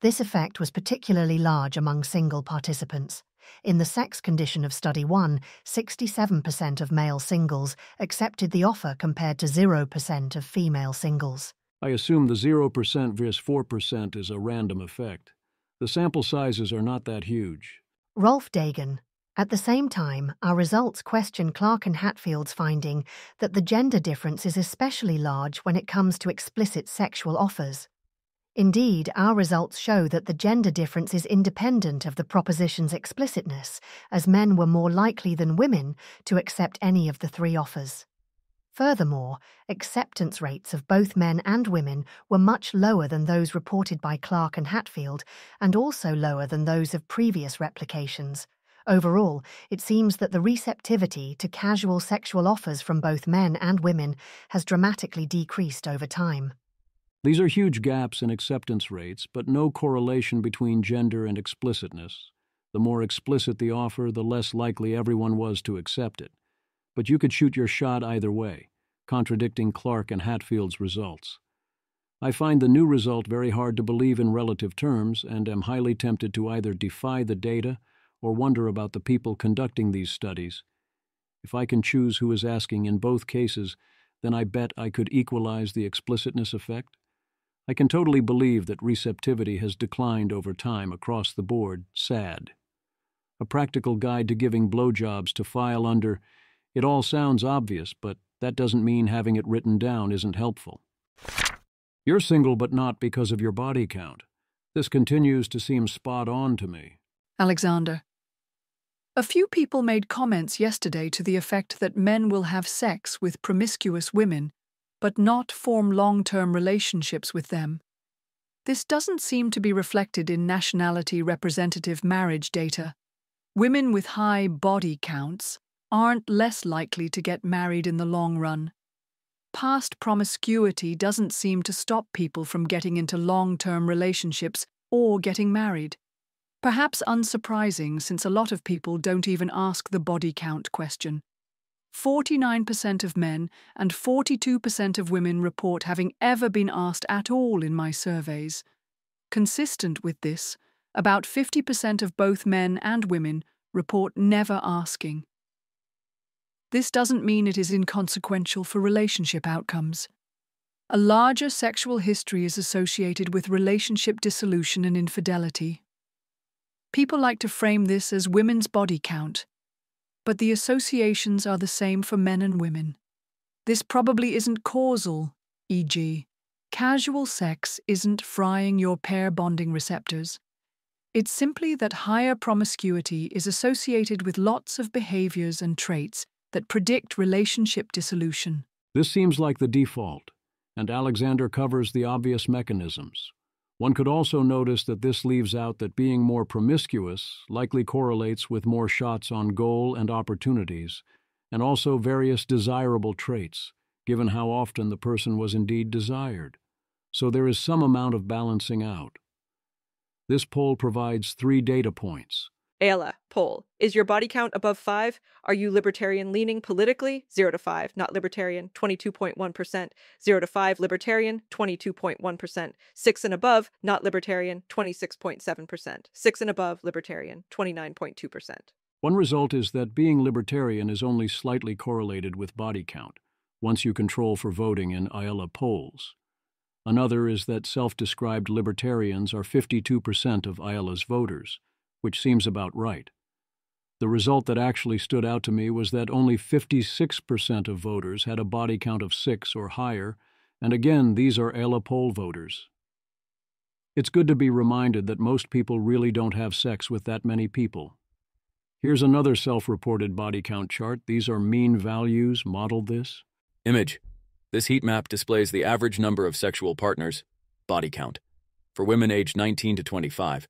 This effect was particularly large among single participants. In the sex condition of Study 1, 67% of male singles accepted the offer compared to 0% of female singles. I assume the 0% versus 4% is a random effect. The sample sizes are not that huge. Rolf Dagen. At the same time, our results question Clark and Hatfield's finding that the gender difference is especially large when it comes to explicit sexual offers. Indeed, our results show that the gender difference is independent of the proposition's explicitness, as men were more likely than women to accept any of the three offers. Furthermore, acceptance rates of both men and women were much lower than those reported by Clark and Hatfield, and also lower than those of previous replications. Overall, it seems that the receptivity to casual sexual offers from both men and women has dramatically decreased over time. These are huge gaps in acceptance rates, but no correlation between gender and explicitness. The more explicit the offer, the less likely everyone was to accept it. But you could shoot your shot either way, contradicting Clark and Hatfield's results. I find the new result very hard to believe in relative terms and am highly tempted to either defy the data or wonder about the people conducting these studies. If I can choose who is asking in both cases, then I bet I could equalize the explicitness effect. I can totally believe that receptivity has declined over time across the board. Sad. A practical guide to giving blowjobs to file under, it all sounds obvious, but that doesn't mean having it written down isn't helpful. You're single but not because of your body count. This continues to seem spot on to me. Alexander. A few people made comments yesterday to the effect that men will have sex with promiscuous women, but not form long-term relationships with them. This doesn't seem to be reflected in nationality representative marriage data. Women with high body counts aren't less likely to get married in the long run. Past promiscuity doesn't seem to stop people from getting into long-term relationships or getting married. Perhaps unsurprising, since a lot of people don't even ask the body count question. 49% of men and 42% of women report having ever been asked at all in my surveys. Consistent with this, about 50% of both men and women report never asking. This doesn't mean it is inconsequential for relationship outcomes. A larger sexual history is associated with relationship dissolution and infidelity. People like to frame this as women's body count, but the associations are the same for men and women. This probably isn't causal, e.g., casual sex isn't frying your pair bonding receptors. It's simply that higher promiscuity is associated with lots of behaviors and traits that predict relationship dissolution. This seems like the default, and Alexander covers the obvious mechanisms. One could also notice that this leaves out that being more promiscuous likely correlates with more shots on goal and opportunities, and also various desirable traits, given how often the person was indeed desired. So there is some amount of balancing out. This poll provides 3 data points. Ayla, poll. Is your body count above 5? Are you libertarian-leaning politically? 0 to 5. Not libertarian, 22.1%. 0 to 5, libertarian, 22.1%. 6 and above, not libertarian, 26.7%. 6 and above, libertarian, 29.2%. One result is that being libertarian is only slightly correlated with body count, once you control for voting in Ayla polls. Another is that self-described libertarians are 52% of Ayla's voters, which seems about right. The result that actually stood out to me was that only 56% of voters had a body count of 6 or higher, and again, these are Ayla poll voters. It's good to be reminded that most people really don't have sex with that many people. Here's another self-reported body count chart. These are mean values. Model this. Image. This heat map displays the average number of sexual partners, body count, for women aged 19 to 25,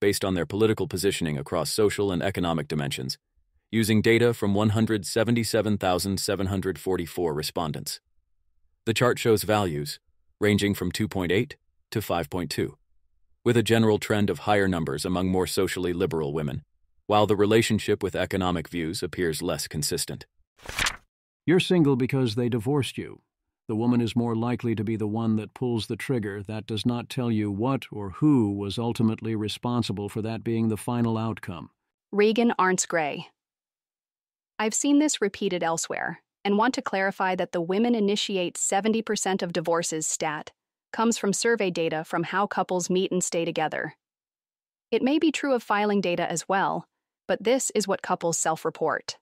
based on their political positioning across social and economic dimensions, using data from 177,744 respondents. The chart shows values ranging from 2.8 to 5.2, with a general trend of higher numbers among more socially liberal women, while the relationship with economic views appears less consistent. You're single because they divorced you. The woman is more likely to be the one that pulls the trigger. That does not tell you what or who was ultimately responsible for that being the final outcome. Regan Arntz-Gray. I've seen this repeated elsewhere, and want to clarify that the women initiate 70% of divorces stat comes from survey data from how couples meet and stay together. It may be true of filing data as well, but this is what couples self-report.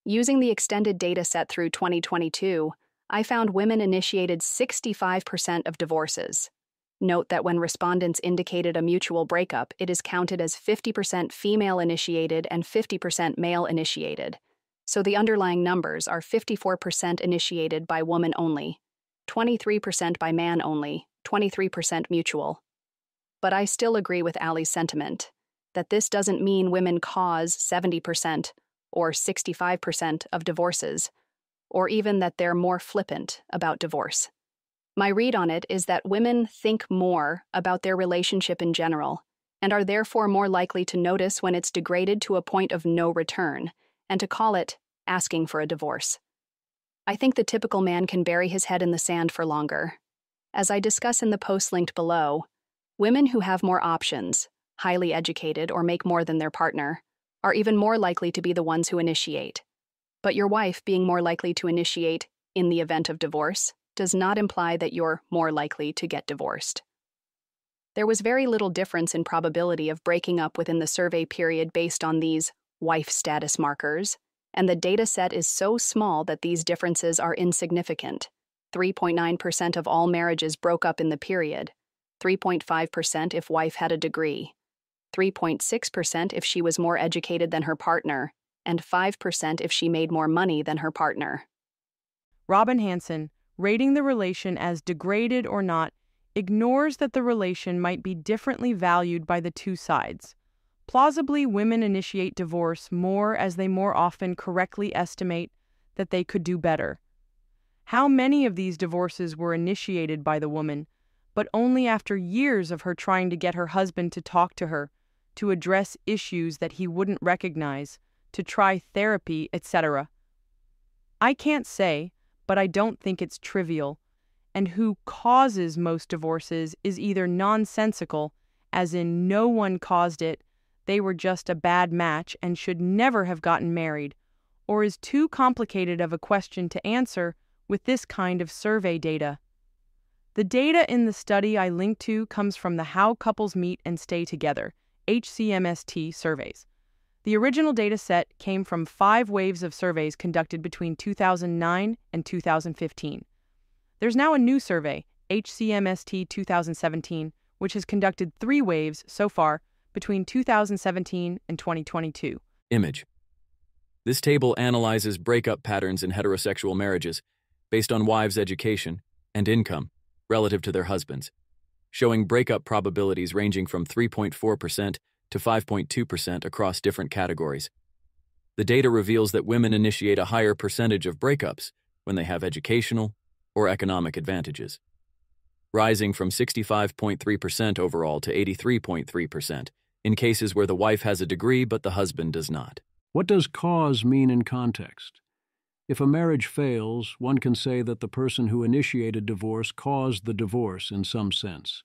Using the extended data set through 2022, I found women initiated 65% of divorces. Note that when respondents indicated a mutual breakup, it is counted as 50% female-initiated and 50% male-initiated. So the underlying numbers are 54% initiated by woman only, 23% by man only, 23% mutual. But I still agree with Allie's sentiment that this doesn't mean women cause 70% or 65% of divorces, or even that they're more flippant about divorce. My read on it is that women think more about their relationship in general, and are therefore more likely to notice when it's degraded to a point of no return, and to call it asking for a divorce. I think the typical man can bury his head in the sand for longer. As I discuss in the post linked below, women who have more options, highly educated, or make more than their partner, are even more likely to be the ones who initiate. But your wife being more likely to initiate in the event of divorce does not imply that you're more likely to get divorced. There was very little difference in probability of breaking up within the survey period based on these wife status markers, and the data set is so small that these differences are insignificant. 3.9% of all marriages broke up in the period, 3.5% if wife had a degree, 3.6% if she was more educated than her partner, and 5% if she made more money than her partner. Robin Hanson, rating the relation as degraded or not, ignores that the relation might be differently valued by the two sides. Plausibly, women initiate divorce more as they more often correctly estimate that they could do better. How many of these divorces were initiated by the woman, but only after years of her trying to get her husband to talk to her, to address issues that he wouldn't recognize, to try therapy, etc.? I can't say, but I don't think it's trivial, and who causes most divorces is either nonsensical, as in no one caused it, they were just a bad match and should never have gotten married, or is too complicated of a question to answer with this kind of survey data. The data in the study I linked to comes from the How Couples Meet and Stay Together, HCMST surveys. The original data set came from 5 waves of surveys conducted between 2009 and 2015. There's now a new survey, HCMST 2017, which has conducted 3 waves so far between 2017 and 2022. Image. This table analyzes breakup patterns in heterosexual marriages based on wives' education and income relative to their husbands, showing breakup probabilities ranging from 3.4% to 5.2% across different categories. The data reveals that women initiate a higher percentage of breakups when they have educational or economic advantages, rising from 65.3% overall to 83.3% in cases where the wife has a degree but the husband does not. What does cause mean in context? If a marriage fails, one can say that the person who initiated divorce caused the divorce in some sense.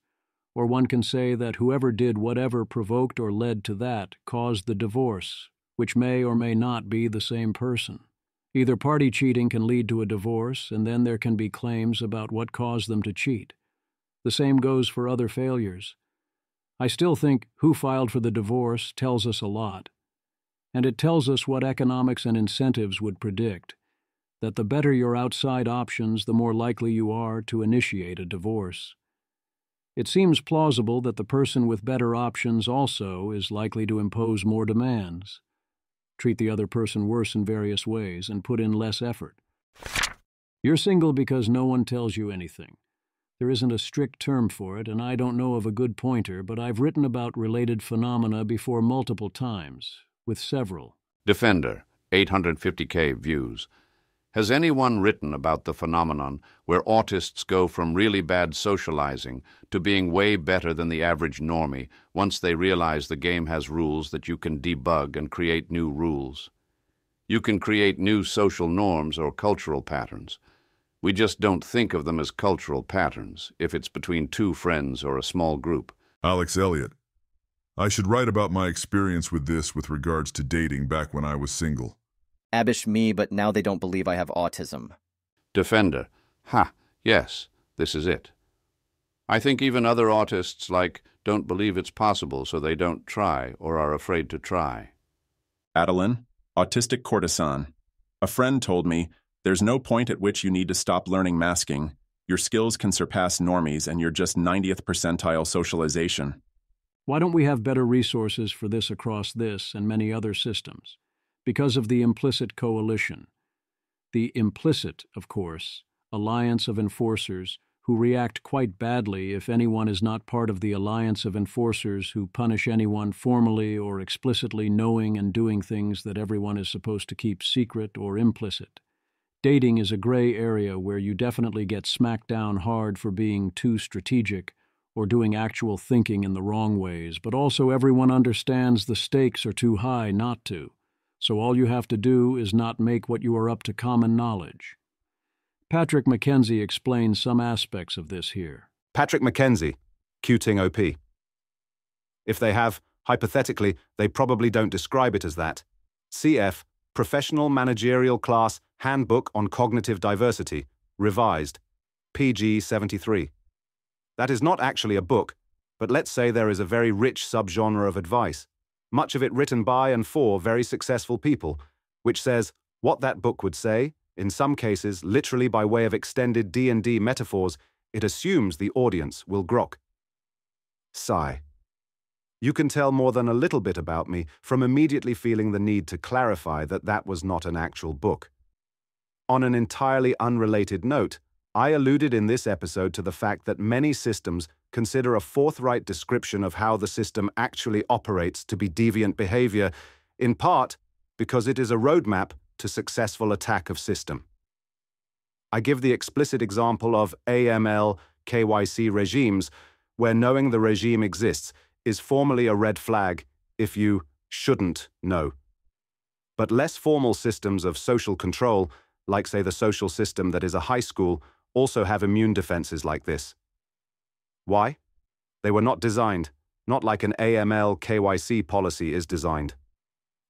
Or one can say that whoever did whatever provoked or led to that caused the divorce, which may or may not be the same person. Either party cheating can lead to a divorce, and then there can be claims about what caused them to cheat. The same goes for other failures. I still think who filed for the divorce tells us a lot. And it tells us what economics and incentives would predict, that the better your outside options, the more likely you are to initiate a divorce. It seems plausible that the person with better options also is likely to impose more demands, treat the other person worse in various ways, and put in less effort. You're single because no one tells you anything. There isn't a strict term for it, and I don't know of a good pointer, but I've written about related phenomena before multiple times, with several. Defender, 850K views. Has anyone written about the phenomenon where autists go from really bad socializing to being way better than the average normie once they realize the game has rules that you can debug and create new rules? You can create new social norms or cultural patterns. We just don't think of them as cultural patterns if it's between 2 friends or a small group. Alex Elliott. I should write about my experience with this with regards to dating back when I was single. Abish me, but now they don't believe I have autism. Defender. Ha, yes, this is it. I think even other autists don't believe it's possible, so they don't try or are afraid to try. Adeline, autistic courtesan. A friend told me, there's no point at which you need to stop learning masking. Your skills can surpass normies and you're just 90th percentile socialization. Why don't we have better resources for this across this and many other systems? Because of the implicit coalition. The implicit, of course, alliance of enforcers who react quite badly if anyone is not part of the alliance of enforcers who punish anyone formally or explicitly knowing and doing things that everyone is supposed to keep secret or implicit. Dating is a gray area where you definitely get smacked down hard for being too strategic or doing actual thinking in the wrong ways, but also everyone understands the stakes are too high not to. So all you have to do is not make what you are up to common knowledge. Patrick McKenzie explains some aspects of this here. Patrick McKenzie, Qting OP. If they have, hypothetically, they probably don't describe it as that. Cf. Professional Managerial Class Handbook on Cognitive Diversity, revised, PG 73. That is not actually a book, but let's say there is a very rich subgenre of advice, much of it written by and for very successful people, which says what that book would say, in some cases literally by way of extended D&D metaphors. It assumes the audience will grok. Sigh. You can tell more than a little bit about me from immediately feeling the need to clarify that that was not an actual book. On an entirely unrelated note, I alluded in this episode to the fact that many systems consider a forthright description of how the system actually operates to be deviant behavior, in part because it is a roadmap to successful attack of system. I give the explicit example of AML, KYC regimes, where knowing the regime exists is formally a red flag if you shouldn't know. But less formal systems of social control, like say the social system that is a high school, also have immune defenses like this. Why? They were not designed, not like an AML KYC policy is designed.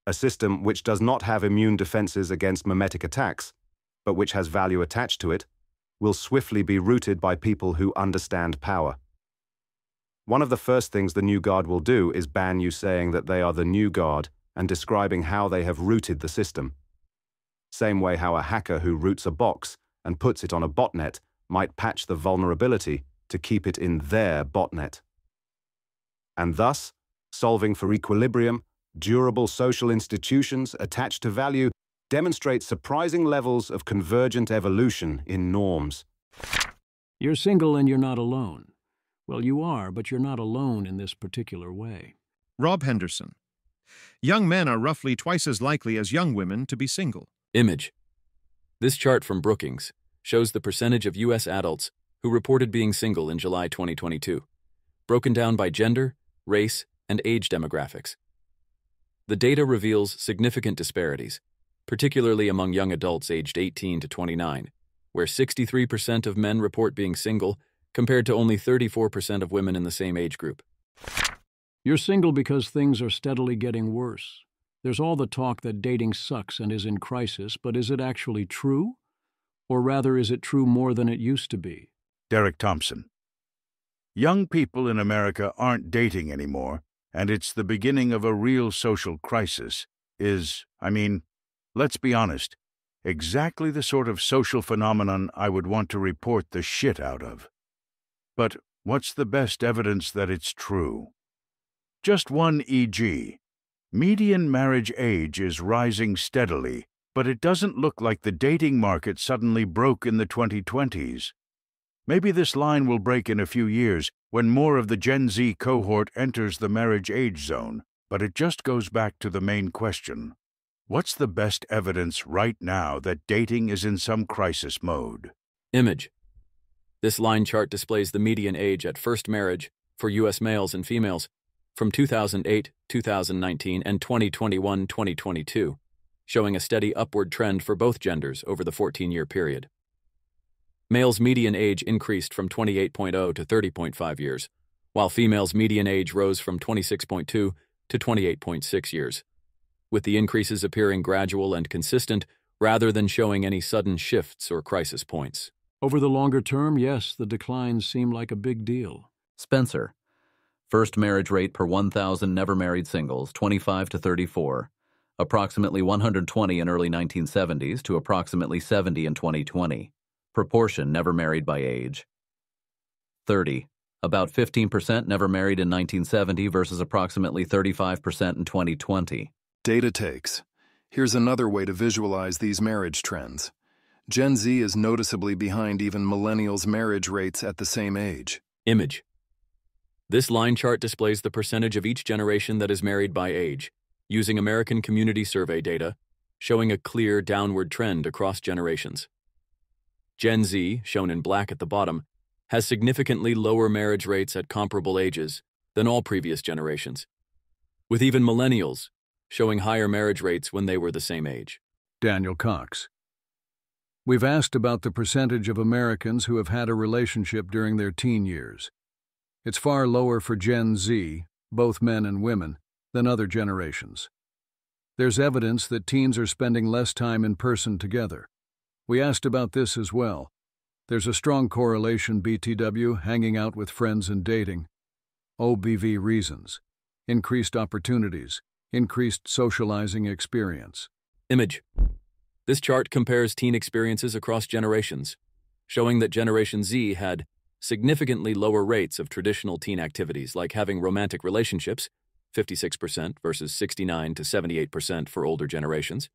A system which does not have immune defenses against mimetic attacks, but which has value attached to it, will swiftly be rooted by people who understand power. One of the first things the new guard will do is ban you saying that they are the new guard and describing how they have rooted the system. Same way how a hacker who roots a box and puts it on a botnet might patch the vulnerability to keep it in their botnet. And thus, solving for equilibrium, durable social institutions attached to value demonstrate surprising levels of convergent evolution in norms. You're single and you're not alone. Well, you are, but you're not alone in this particular way. Rob Henderson. Young men are roughly twice as likely as young women to be single. Image. This chart from Brookings shows the percentage of U.S. adults who reported being single in July 2022, broken down by gender, race, and age demographics. The data reveals significant disparities, particularly among young adults aged 18 to 29, where 63% of men report being single compared to only 34% of women in the same age group. You're single because things are steadily getting worse. There's all the talk that dating sucks and is in crisis, but is it actually true? Or rather, is it true more than it used to be? Derek Thompson. Young people in America aren't dating anymore, and it's the beginning of a real social crisis. Let's be honest, exactly the sort of social phenomenon I would want to report the shit out of. But what's the best evidence that it's true? Just one e.g. Median marriage age is rising steadily, but it doesn't look like the dating market suddenly broke in the 2020s. Maybe this line will break in a few years when more of the Gen Z cohort enters the marriage age zone, but it just goes back to the main question. What's the best evidence right now that dating is in some crisis mode? Image. This line chart displays the median age at first marriage for U.S. males and females from 2008, 2019, and 2021-2022, showing a steady upward trend for both genders over the 14-year period. Males' median age increased from 28.0 to 30.5 years, while females' median age rose from 26.2 to 28.6 years, with the increases appearing gradual and consistent rather than showing any sudden shifts or crisis points. Over the longer term, yes, the declines seem like a big deal. Spencer. First marriage rate per 1,000 never married singles, 25 to 34. Approximately 120 in early 1970s to approximately 70 in 2020. Proportion never married by age. 30. About 15% never married in 1970 versus approximately 35% in 2020. Data takes. Here's another way to visualize these marriage trends. Gen Z is noticeably behind even millennials' marriage rates at the same age. Image. This line chart displays the percentage of each generation that is married by age, using American Community Survey data, showing a clear downward trend across generations. Gen Z, shown in black at the bottom, has significantly lower marriage rates at comparable ages than all previous generations, with even millennials showing higher marriage rates when they were the same age. Daniel Cox. We've asked about the percentage of Americans who have had a relationship during their teen years. It's far lower for Gen Z, both men and women, than other generations. There's evidence that teens are spending less time in person together. We asked about this as well. There's a strong correlation, BTW, hanging out with friends and dating. OBV reasons: increased opportunities, increased socializing experience. Image. This chart compares teen experiences across generations, showing that Generation Z had significantly lower rates of traditional teen activities like having romantic relationships, 56% versus 69 to 78% for older generations,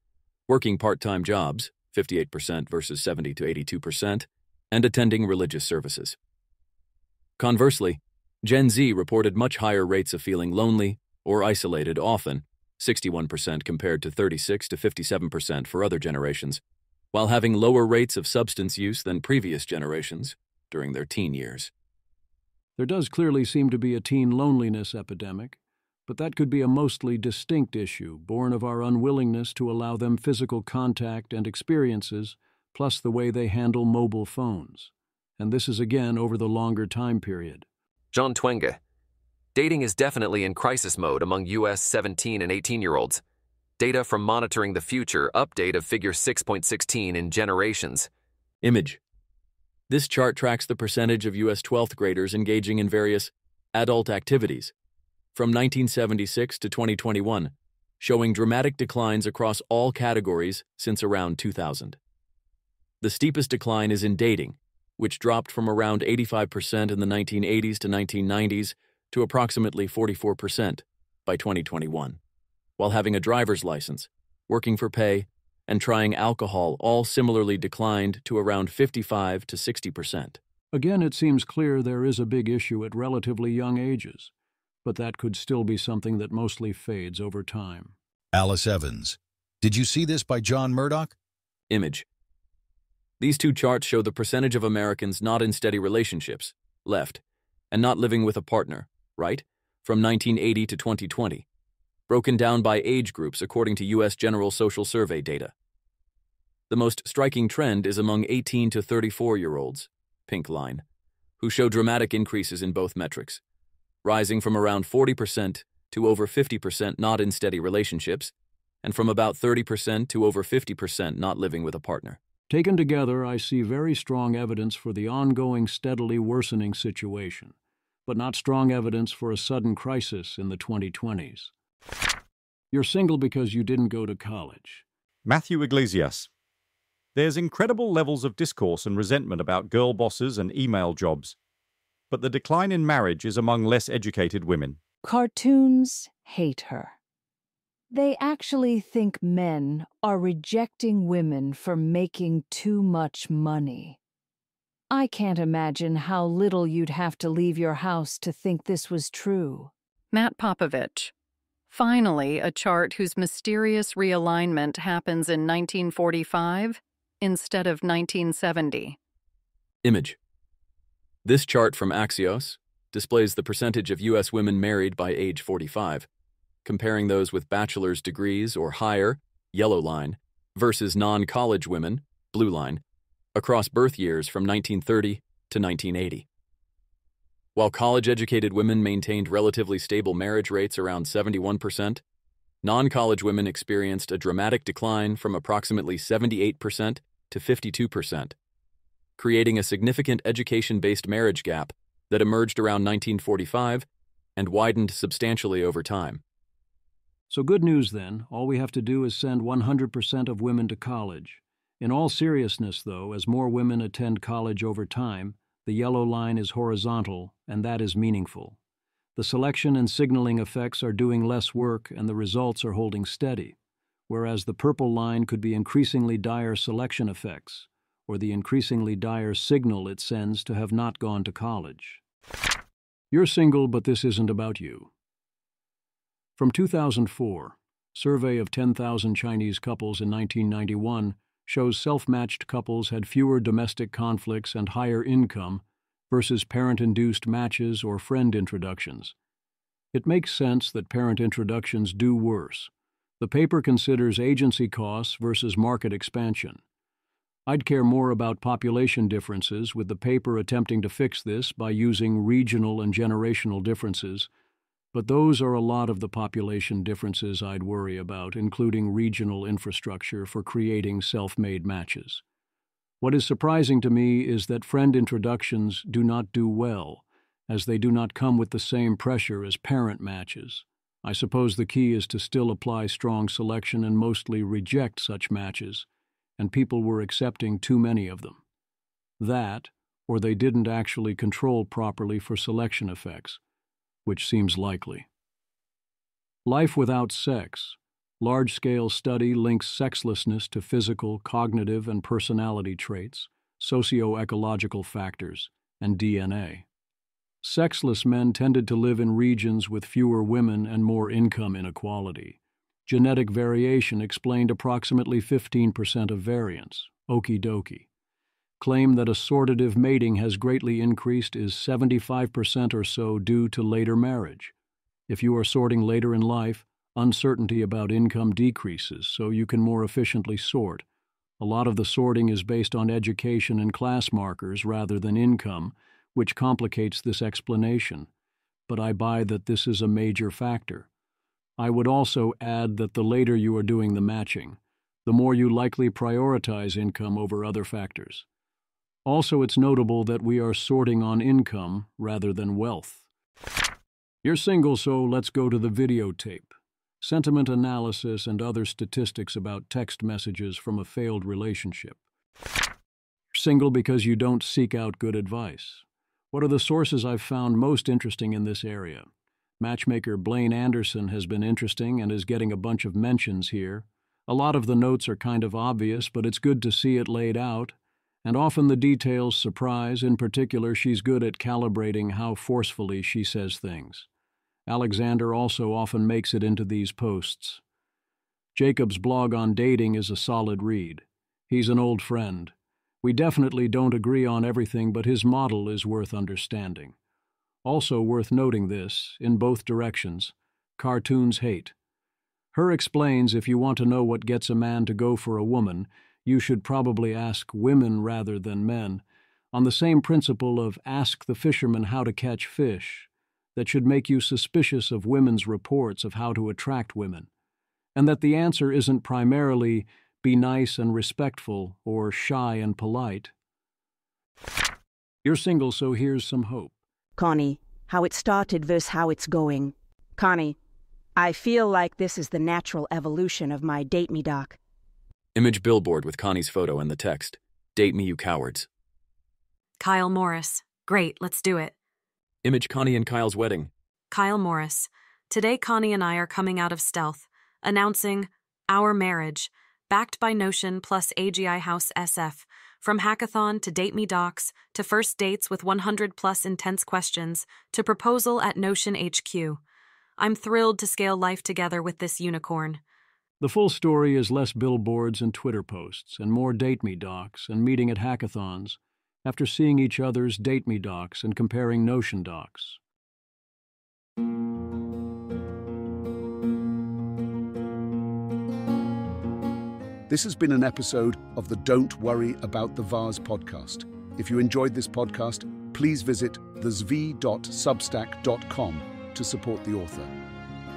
working part-time jobs, 58% versus 70 to 82%, and attending religious services. Conversely, Gen Z reported much higher rates of feeling lonely or isolated often, 61% compared to 36 to 57% for other generations, while having lower rates of substance use than previous generations during their teen years. There does clearly seem to be a teen loneliness epidemic, but that could be a mostly distinct issue born of our unwillingness to allow them physical contact and experiences, plus the way they handle mobile phones. And this is again over the longer time period. John Twenge. Dating is definitely in crisis mode among U.S. 17 and 18-year-olds. Data from Monitoring the Future update of figure 6.16 in generations. Image. This chart tracks the percentage of U.S. 12th graders engaging in various adult activities from 1976 to 2021, showing dramatic declines across all categories since around 2000. The steepest decline is in dating, which dropped from around 85% in the 1980s to 1990s to approximately 44% by 2021, while having a driver's license, working for pay, and trying alcohol all similarly declined to around 55 to 60%. Again, it seems clear there is a big issue at relatively young ages, but that could still be something that mostly fades over time. Alice Evans. Did you see this by John Murdoch? Image. These two charts show the percentage of Americans not in steady relationships, left, and not living with a partner, right, from 1980 to 2020, broken down by age groups according to U.S. General Social Survey data. The most striking trend is among 18 to 34-year-olds, pink line, who show dramatic increases in both metrics, rising from around 40% to over 50% not in steady relationships, and from about 30% to over 50% not living with a partner. Taken together, I see very strong evidence for the ongoing, steadily worsening situation, but not strong evidence for a sudden crisis in the 2020s. You're single because you didn't go to college. Matthew Iglesias. There's incredible levels of discourse and resentment about girl bosses and email jobs, but the decline in marriage is among less educated women. Cartoons hate her. They actually think men are rejecting women for making too much money. I can't imagine how little you'd have to leave your house to think this was true. Matt Popovich. Finally, a chart whose mysterious realignment happens in 1945 instead of 1970. Image. This chart from Axios displays the percentage of U.S. women married by age 45, comparing those with bachelor's degrees or higher, yellow line, versus non-college women, blue line, across birth years from 1930 to 1980. While college-educated women maintained relatively stable marriage rates around 71%, non-college women experienced a dramatic decline from approximately 78% to 52%, creating a significant education-based marriage gap that emerged around 1945 and widened substantially over time. So good news then, all we have to do is send 100% of women to college. In all seriousness, though, as more women attend college over time, the yellow line is horizontal, and that is meaningful. The selection and signaling effects are doing less work and the results are holding steady, whereas the purple line could be increasingly dire selection effects, or the increasingly dire signal it sends to have not gone to college. You're single, but this isn't about you. From 2004, survey of 10,000 Chinese couples in 1991 shows self-matched couples had fewer domestic conflicts and higher income versus parent-induced matches or friend introductions. It makes sense that parent introductions do worse. The paper considers agency costs versus market expansion. I'd care more about population differences, with the paper attempting to fix this by using regional and generational differences, But those are a lot of the population differences I'd worry about, including regional infrastructure for creating self-made matches. What is surprising to me is that friend introductions do not do well, as they do not come with the same pressure as parent matches. I suppose the key is to still apply strong selection and mostly reject such matches, and people were accepting too many of them. That, or they didn't actually control properly for selection effects, which seems likely. Life without sex. Large-scale study links sexlessness to physical, cognitive, and personality traits, socio-ecological factors, and DNA. Sexless men tended to live in regions with fewer women and more income inequality. Genetic variation explained approximately 15% of variance. Okie dokie. Claim that assortative mating has greatly increased is 75% or so due to later marriage. If you are sorting later in life, uncertainty about income decreases, so you can more efficiently sort. A lot of the sorting is based on education and class markers rather than income, which complicates this explanation, but I buy that this is a major factor. I would also add that the later you are doing the matching, the more you likely prioritize income over other factors. Also, it's notable that we are sorting on income rather than wealth. You're single, so let's go to the videotape. Sentiment analysis and other statistics about text messages from a failed relationship. You're single because you don't seek out good advice. What are the sources I've found most interesting in this area? Matchmaker Blaine Anderson has been interesting and is getting a bunch of mentions here. A lot of the notes are kind of obvious, but it's good to see it laid out. And often the details surprise. In particular, she's good at calibrating how forcefully she says things. Alexander also often makes it into these posts. Jacob's blog on dating is a solid read. He's an old friend. We definitely don't agree on everything, but his model is worth understanding. Also worth noting this, in both directions, cartoons hate. Her explains if you want to know what gets a man to go for a woman, you should probably ask women rather than men, on the same principle of ask the fisherman how to catch fish, that should make you suspicious of women's reports of how to attract women, and that the answer isn't primarily be nice and respectful or shy and polite. You're single, so here's some hope. Connie, how it started versus how it's going. Connie, I feel like this is the natural evolution of my Date Me doc. Image billboard with Connie's photo and the text, "Date me, you cowards." Kyle Morris. Great, let's do it. Image Connie and Kyle's wedding. Kyle Morris. Today Connie and I are coming out of stealth, announcing our marriage, backed by Notion plus AGI House SF, from hackathon to Date Me docs, to first dates with 100+ intense questions, to proposal at Notion HQ. I'm thrilled to scale life together with this unicorn. The full story is less billboards and Twitter posts, and more Date Me docs and meeting at hackathons, after seeing each other's Date Me docs and comparing Notion docs. This has been an episode of the Don't Worry About the Vase podcast. If you enjoyed this podcast, please visit thezv.substack.com to support the author.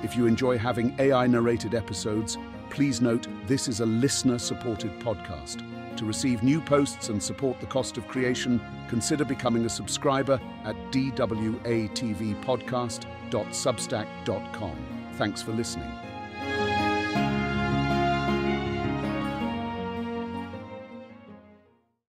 If you enjoy having AI-narrated episodes, please note this is a listener-supported podcast. To receive new posts and support the cost of creation, consider becoming a subscriber at dwatvpodcast.substack.com. Thanks for listening.